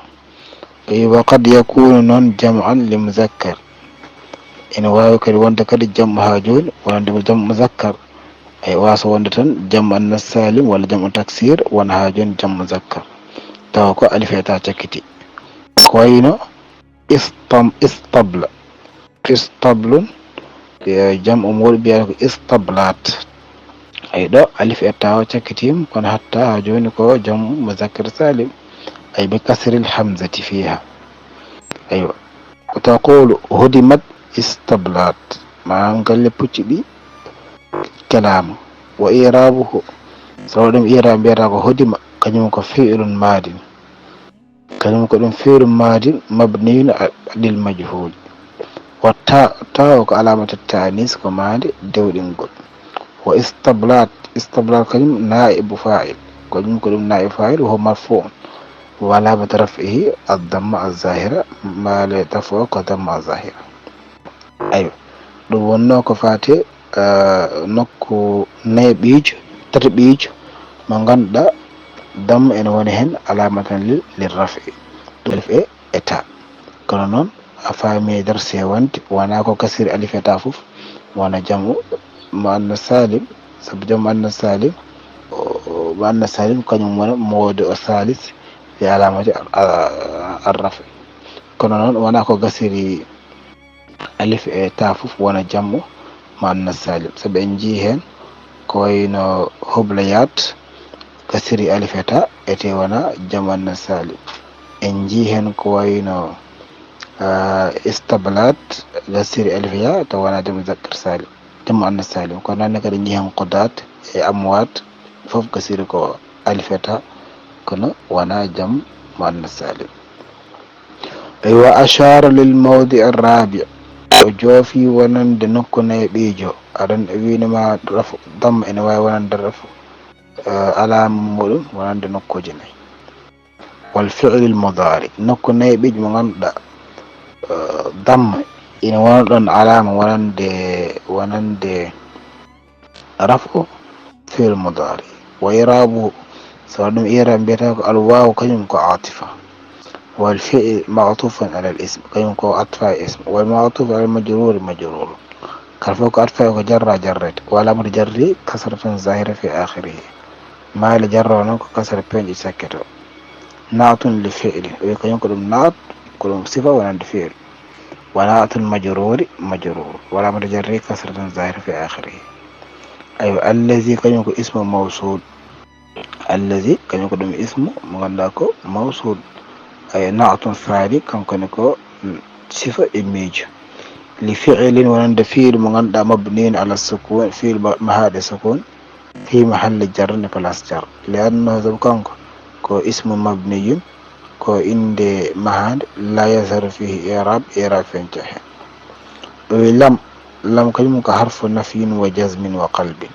wa qad yakunu noon jam'an li muzakkar ene wawi kadi wonde kadi jam'u ha joni wonande mo jam'u muzakkar ay waso wonde tan jam annas salim walla jam taksir wona ha joni jam muzakkar tawa ko alif eta cakkiti ko wayno istabla istablun jam o mawɗo mbiyata ko istablat ay ɗo alif etta o cakkitima kono hatta ha joni ko jam muzakkar salim ay bi kasril hamzati fiha aywa taqulu hudimat istablat ma galle pucci ɗi kalama wa irabuhu so ɗum irab mbiyata ko hudima kañum ko fi'lun madin kañum ko ɗum fi'lun madin mabniyun lil majhul wa taw ko alamata tanis ko mande dewɗingol wa istablat kañum naibu fa'il kañum ko ɗum naibu fa'il wo marfu'un wa alamata raf'ihi ad-damma az-zahira ma la tafu ko damma az-zahira aywa ɗum wonno ko fate nokku nayi ɓiijo tati ɓiijo mo ganduɗa damma ene woni hen alamatan lil raf'i alif e ta kono noon a faami nder sewante wona ko kasiri alif e ta foof wona jamu muannas salim saabu jamu muannas salim muannas salim kañum wona mawde o salis fi alamati arrafi kono noon wona ko gasiri alif e ta foof wona jamu muannas salim saabu en jii hen ko wayno hublayat gasiri alif e ta ete wona jamu muannas salim en jii hen ko wayno istablat gasiri alif ya to wona jamu muzakkar salim jamu muannas salim kono noon kadi jii hen qudat e amwat foof gasiri ko alif e ta kono wona jam muannas salim aywa ashara lil mawdi ar-rabi' o joofi wonande nokku nayi ɓiijo aɗon winima rafu damma ene wawi wonande rafu alama muɗum wonande nokkuji nayyi wal fi'l al mudari nokku nayi ɓiijo mo ganduɗa damma ina wona ɗon alama wonande rafu fi'l mudari wa irabu so ɗum irab mbiyata ko alwawu kañum ko atifa wal fi'l ma'tufun ala al ism kañum ko atfa ism wal ma'tuf ala al majrur kala fof ko atfa ko jarra jarrete wala mata jarri kasratan zahira fi akhirih maali jarro noon ko kasra peñƴi sakketo naatun li fi'li wi kañum ko ɗum naat ko ɗum sifa wonande fi'l wa naatul majrur wala mata jarri kasratan zahira fi akhirih aywa allazi kañum ko ismu mawsul allazi kañum ko ɗum ismu mo ganduɗa ko mawsul ay naatun faali kankone ko sifa e miijo li fi'lin wonande fi'l mo ganduɗa mabniin ala sukun fi'l mahaɗe sukun fi mahalli jar ne place jar li annahu sabu kanko ko ismu mabniyun ko inde mahade la yazharu fihi i'rab feñca hen wi lam kañum ko harfu nafyin wa jazmin wa qalbin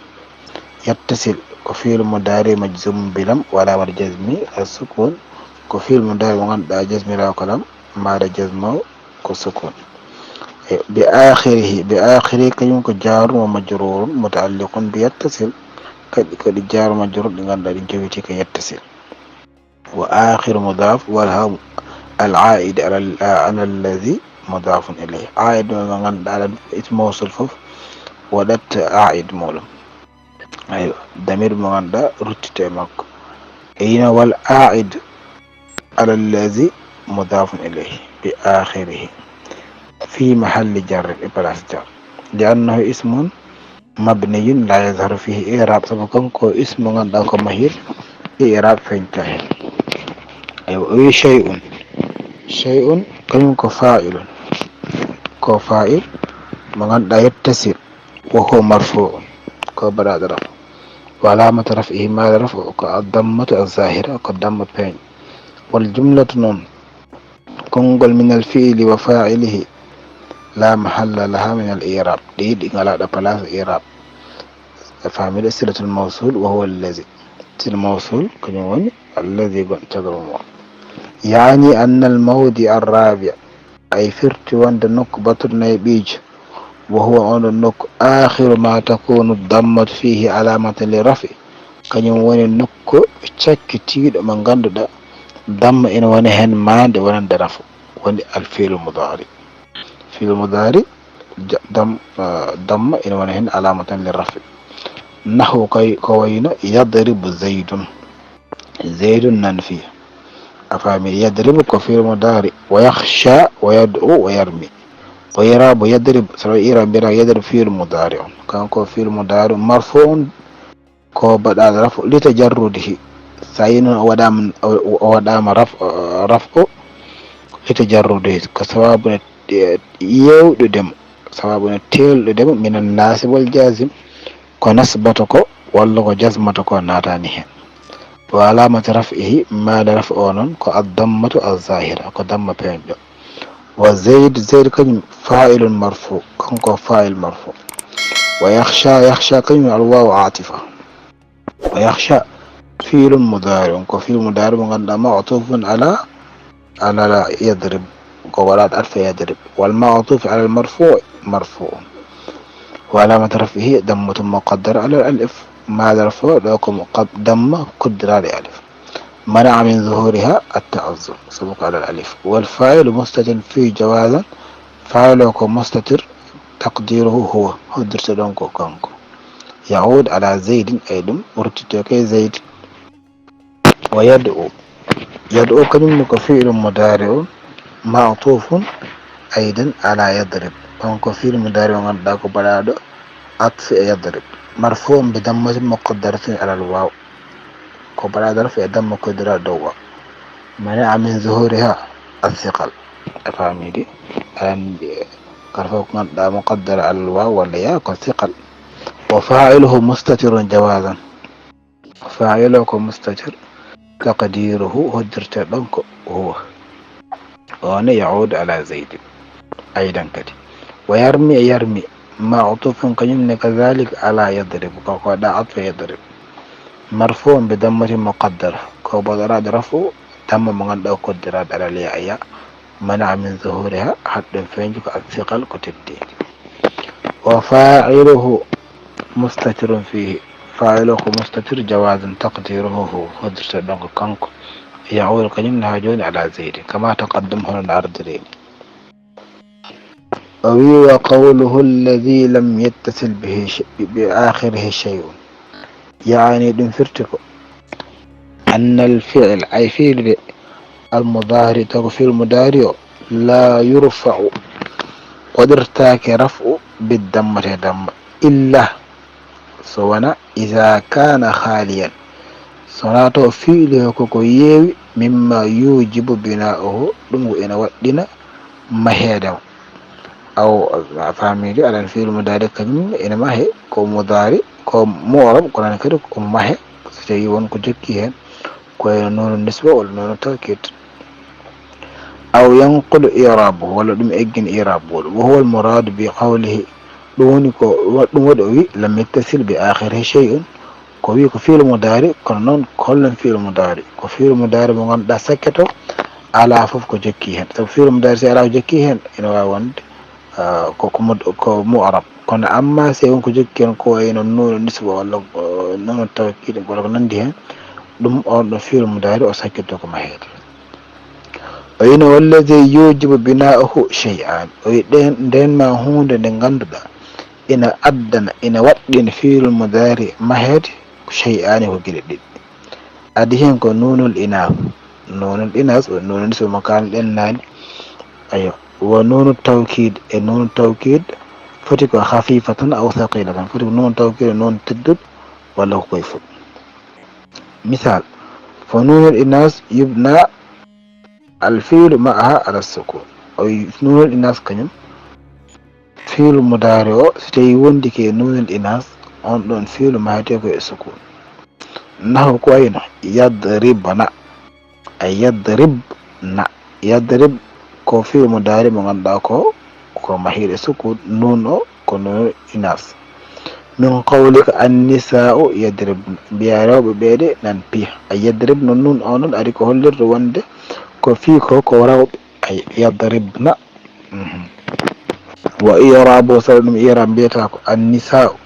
yattasil ko fi'l mudari majzum bilam wala wad jazmi as-sukun ko fi'l mudari mo ganduɗa jazmira ko lam mbaɗa jazmo ko sukun bi akhiri kañum ko jarum wa majrurun muta'alliqun bi yattasil kadi jarum majrur ɗi ganduɗa ɗi jowiti ko yattasil wa akhiru mudaf wal ham al aid ala alladhi mudafun ilayhi aid mo ganduɗa ala ismu mawsul foof waɗat aid muɗum aywa damir mo ganduɗa ruttite makko yino wal aid على الذي مضاف إليه بآخره في محل جر بلاس جر لأنه اسم مبني لا يظهر فيه إعراب سبقا كو اسم غندا كو مهير إعراب فينتهي أيوة شيء كلمة كو فاعل غندا يتصل وهو مرفوع كو براد رفع وعلامة رفعه ما رفع الضمة الظاهرة كالضمة بين والجملة نون كونغول من الفعل وفاعله لا محل لها من الإعراب دي على بلاس إعراب فاعل صلة الموصول وهو الذي الموصول كنون الذي تقرم يعني أن الموضع الرابع أي فرت وند نكبة النيبيج وهو أن النك آخر ما تكون الضمة فيه علامة لرفع كنون النك تشكتيد من غندد ضم إن ونهن ما ونند رفع ون الفعل المضارع فعل المضارع ضم إن ونهن علامة للرفع nahu ko wayno yadribu zaydun, zaydun nan fi a faami. Yadribu ko fi'l mudari, wa yakhsha wa yad'u wa yarmi. O irabu yadrib saɗa ira mbiyata yadrib fi'l mudari on, kanko fi'l mudari marfu'un ko baɗaɗo rafu litajarrudihi. sa yi noon o waɗama raf'u litajarrudihi ko sawabune yewɗudemo, sawabune telɗudemo minan nasibol jazim, ko nasbata ko walla ko jasmata ko natani hen. wa alamati raf'ihi maɗa raf o noon ko addammatu azahira, ko damma pewnƴo. wa zayd kañum fa'ilun marfu, kanko fa'il marfu. wa yakhsha kañum alwawu atifa. wa yakhsha fi'lun mudari ko fi'l mudari mo ganduɗa ma'tufun ala yadrib, ko waɗaɗo atfa yadrib. wal ma'tuf ala al marfu. wa alamati raf'ihi dammatun muqaddara ala al alif, maɗa rafo ɗo ko damma kuddiraɗe alif. منع من ظهورها التعذر سبق على الألف. والفاعل مستتر في جوازا، فاعلكم مستتر تقديره هو درس دونكو كانكو. يعود على زيد أيضا ورتتوكي زيد. ويدعو كلمة فعل مضارع معطوف أيضا على يضرب، كانكو فعل مضارع غنداكو بلادو عطف يضرب، مرفوع بضمة مقدرة على الواو، ko baɗaɗo rafi e damma kodira dow wa. mana min zuhuriha athiqal, a famidi andi kala fof ko ganduɗa muqaddara alal waw walla ya ko thiqal. wa fa'iluhu mustatirun jawazan, fa'iluhu ko mustatir taqdiruhu hojjirte ɗon ko huwa, on yaudu ala zaydin aydan kadi. wa yarmi ma'tufun kañumne kadhalik ala yadrib, ko waɗa atfa yadrib, مرفوع بضمة مقدرة كو بدراد رفو تم من قدرات على الياء، منع من ظهورها حتى فينجك الثقل كتبدي. وفاعله مستتر فيه، فاعله مستتر جواز تقديره هو قدرت دونك كانكو. يعود القديم نهاجون على زيد كما تقدم هنا الأرض لين. وقوله الذي لم يتصل به بآخره شيء، يعني دون فرتكو أن الفعل أي فعل المضارع تغفير المضارع لا يرفع قدرتك رفع بالضمة دم إلا سوانا إذا كان خاليا، صلاته فعله كوكو يوي مما يوجب بناؤه دمو إن ودنا مهيدا أو فاميلي على الفعل المضارع كمين إن مهي كو مضارع ko mu'rab Qur'an kadi ko mahe so tawi won ko jokki hen ko nono nisba walla nono tawkid. aw yanqulu i'rabu walla ɗum eggin i'rabu, wa huwa al murad bi qawlihi, ɗum woni ko ɗum waɗi o wi lam yattasil bi akhirihi shay'un, ko wi ko fi'l mudari kono noon hollon fi'l mudari ko fi'l mudari mo ganduɗa sakketo ala foof ko jokki hen, sabu fi'l mudari si ala ko jokki hen ina wawi wonde ko mu'rab, kono amma se wonko jokki hen ko wayno nono nisba walla nono tawkid walla ko nandi hen, ɗum on ɗo fi'l mudari o sakkito ko mahede. o yino wallazi yujibu bina'uhu shay'an, o wi nden ma hunde nde ganduɗa ina addana ina waɗɗina fi'l mudari mahede shay'ani ko gueɗe ɗiɗi. adi hen ko nunul inas o nunul nisba mo kalɗen nani, ayo wa nunu tawkid e nunu tawkid foti ko khafifatan aw thaqilatan, foti ko nunu tawkid e nunu teddud walla ko koye fut. misal fo nunul inas yubna al fi'lu ma'aha ala sukun, o nunul inas kañum fi'lu mudari o so tawi wondi ke nunul inas on ɗon fi'lu mahate ko e sukun. nahu ko wayno yadribna ay yadribna, yadrib ko fi'l mudari mo ganduɗa ko mahiɗe sukun, nun o ko nun inas. min qawlika annisa'u yadribna, mbiya rewɓe ɓeɗe nan piya, ay yadribna nun o noon ari ko hollirde wonde ko fi ko rewɓe, ay yadribna. wa i'rabu saɗa ɗum i'rab mbiyata ko annisa'u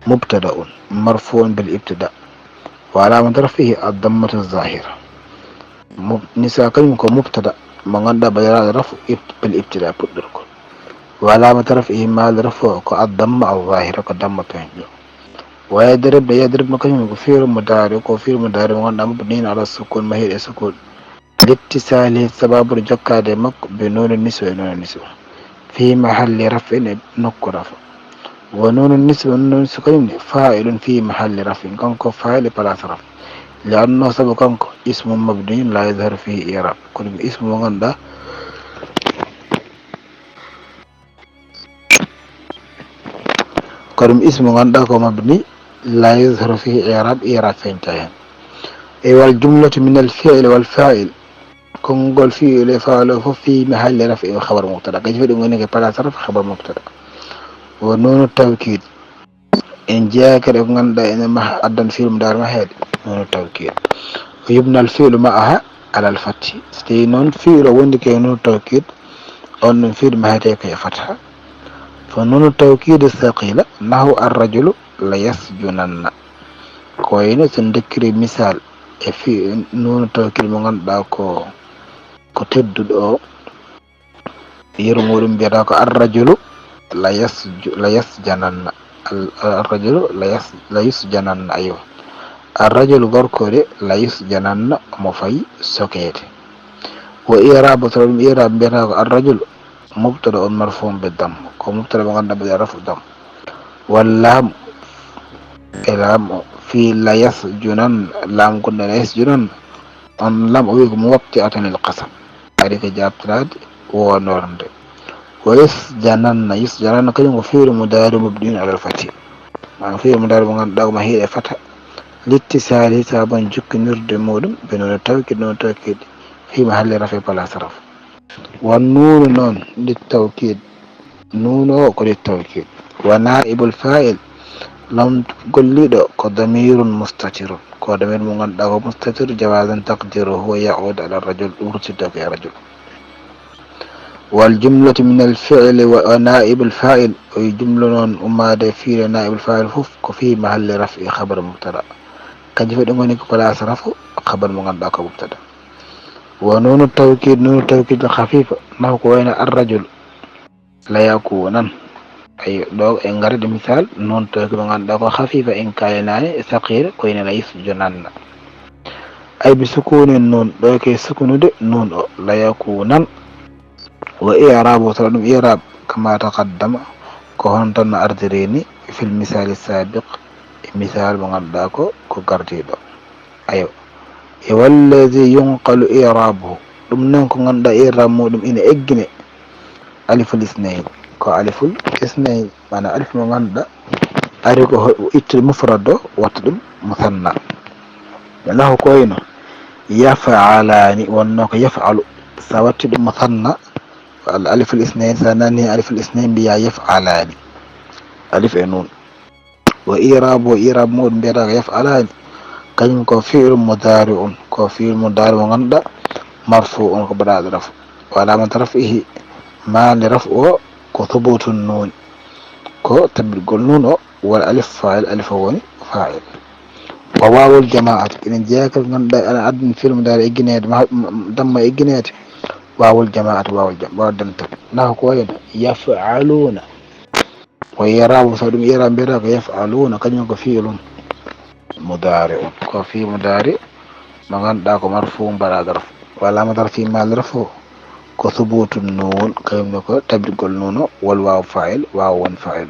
mubtada'un marfu'un bil ibtida wa alamatu rafihi ad-dammatu az-zahira. nisa kañum ko mubtada mo ganduɗa badiraɗo rafu bil ibtida puɗɗorko, wa alamatu rafihi mal rafu ko ad-damma az-zahira ko damma pewnƴo. ويضرب يضرب كنم فعل مضارع وفعل مضارع غندا مبني على السكون ما هي السكون لاتصال سبب جكاد مك بنون النسوة نون النسوة في محل رفع نكرة ونون النسوة نون النسوة كنم فاعل في محل رفع كنكو فاعل بلا رفع لأنه سبب كنكو اسم مبني لا يظهر فيه إعراب كنم اسم غندا كرم اسم غندا مبني لا يظهر فيه إعراب فين والجملة من الفعل والفاعل كونغول فعل فاعل في محل رفع خبر مبتدا كيف يقولون بلا صرف خبر مبتدا ونون التوكيد إن جاء كده غندا إن ما أدن فعل مدار ما هاد نون التوكيد ويبنى الفعل معها على الفتح ستي نون فعل وندك نون التوكيد أن فعل ما هاد كي فتحة فنون التوكيد الثقيلة نحو الرجل لا يسجنن كوين سندكري مثال في نون التوكيد mo ganduɗa ko tedduɗo yermuɗum mbiyata ko arrajulu la yasjananna arrajulu la yusjananna ayo arrajulu gorko de la yusjananna mo fayi sokete wo irabu to ɗum irab mbiyata ko arrajulu mubtada on marfu'un bi dam ko mubtada mo ganduɗa ɓe rafu dam walla elam في لا يسجنن لام كنا لا يسجنن أن لام أويك موطئة القسم عليك جابتراد ونورند يسجنن كلمة فعل مضارع مبني على الفتح مع فعل مضارع داو ما هي فتح لاتصال حسابا جك نرد مودم بنون التوكيد نون التوكيد في محل رفع بلا صرف والنون نون للتوكيد نون للتوكيد ونائب الفاعل لم تقول ضمير مستتر ضمير مغنى مستتر جوازا تقديره هو يعود على الرجل أرسل في رجل والجملة من الفعل ونائب الفاعل جملة أما في نائب الفاعل في محل رفع خبر مبتدا كجف دمونيك فلا صرف خبر مغنى مبتدا ونون التوكيد نون التوكيد الخفيفة نحو وين الرجل لا يكونن أي دو إنغرد مثال نون توكيد مغنى خفيفة إن كان ثقيل كوين لا يسجنن أي بسكون النون دو كي سكون دي نون لا يكونن وإعراب وصلنا إعراب كما تقدم كهونتن أردريني في المثال السابق مثال مغنداكو كوكارتيدو أيوة والذي ينقل إعرابه دم نانكو غندا إعراب مودم إن إجني ألف الاثنين كو ألف الاثنين معنى ألف مغندا أريكو إتل مفرد وتدم مثنى له كوينو يفعلان ونوك يفعل سواتد مثنى الألف الاثنين ثانية ألف الاثنين بيا يفعلان ألف نون وإيراب مود بيرا يفعلان كان كفير مضارع كفير مضارع غندا مرفوع كبراد رفع وعلامة رفعه ما لرفعه كثبوت النون كو تبلغ النون والألف فاعل ألف وني فاعل وواو الجماعة إن جاك غندا أنا عدن في المضارع إجناد دم إجناد واو الجماعة واو دنت نحو كوين يفعلون ويراب صدم يراب بيراك يفعلون كنيو كفيل مضارع كفي مضارع مغان داكو مرفوع برادر ولا مدر في مال رفو كثبوت النون كيمنكو تبلغ النون والواو فاعل واو فاعل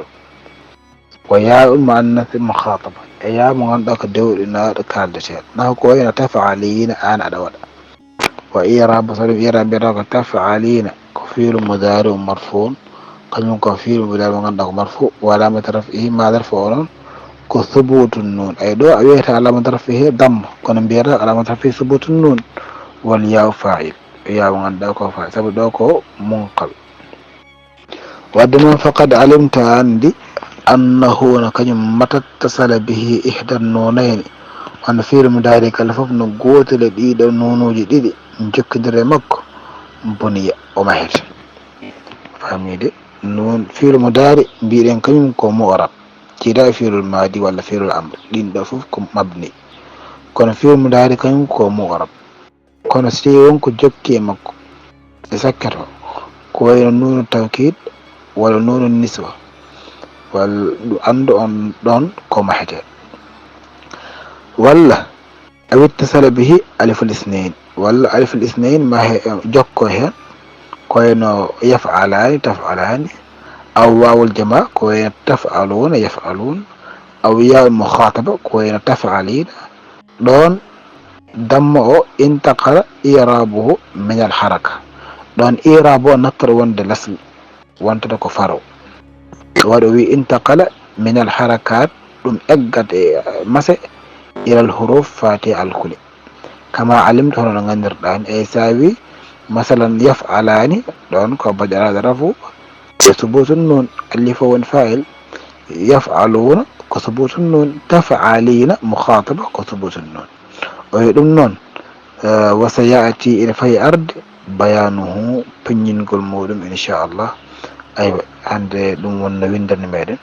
وياء المؤنث مخاطب يا مغان داك دور إن كاردشات نحو كوين تفعلين أنا أدوات وإيراب صرف إيراب بيراك تفعلين كفيل مضارع مرفوع كنون كفيل مضارع غندق مرفوع وعلامة رفعه ما رفعه كثبوت النون أي دو أبيت علامة رفعه ضم كن بيراك علامة رفعه ثبوت النون والياء فاعل يا غندق فاعل سبب دوكو منقل ودنا فقد علمت عندي أنه نكن متى اتصل به إحدى النونين أن فيل مضارع كالفوف نقوت لديد النونو جديد جكدر مكو بنية ومهر فهمني دي نون فيل مضارع بيرين كنيم كو مؤرب كدا فيل الماضي ولا فيل الأمر دين دفوف كم مبني كون فيل مضارع كنيم كو مؤرب كون سيون كو جكي مكو يسكره كوين نون التوكيد ولا نون النسوة walla ndu andu on ɗon ko mahete. walla aw ittasala bihi aliful isnain, walla aliful isnain mahe jokko hen koyno yaf'alani taf'alani, aw wawul jama ko wayno taf'aluna yaf'alun, aw yawul mukhataba ko wayno taf'alina. ɗon damma o intaqala irabuhu min al haraka, ɗon irabu o nattata wonde lasl wontada ko faro. waɗo wi intaqala min al harakat, ɗum eggat e mase ilal huruf fati alkuli kama alimta hono no gandirɗani. e sa wi masalan yaf'alani ɗon ko baƴaraɗo rafu e subutun nun, alifo woni fa'il, yaf'aluna ko subutun nun, taf'alina mukhataba ko subutun nun. o wi ɗum noon wa sayati ina fayi arde bayanuhu peññingol muɗum inchallah. aywa hande ɗum wonno windande meɗen.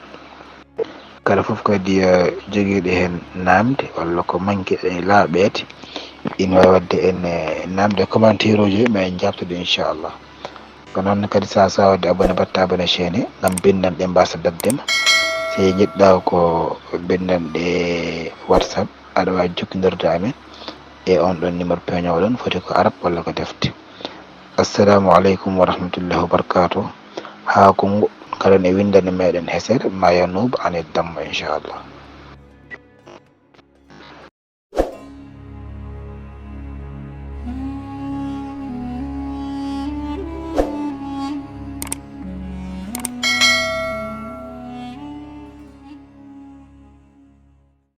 kala foof kadi joguiɗo hen namde walla ko manque e laaɓede ina wawi wadde en namde commentaire uji ma en jabtude inchallah. ko noon kadi sa wadde abonné batta abonné chaîne gam bindanɗe mbasa daddema. so jiɗɗa ko bindanɗe WhatsApp aɗa wawi jokkodirde amen e on ɗon numéro peñoɗon foti ko arab walla ko defte. assalamu aleykum wa rahmatullahi wa barakatuh. ha ko gaɗen e windande meɗen heesere ma yanub anid damma inchallah.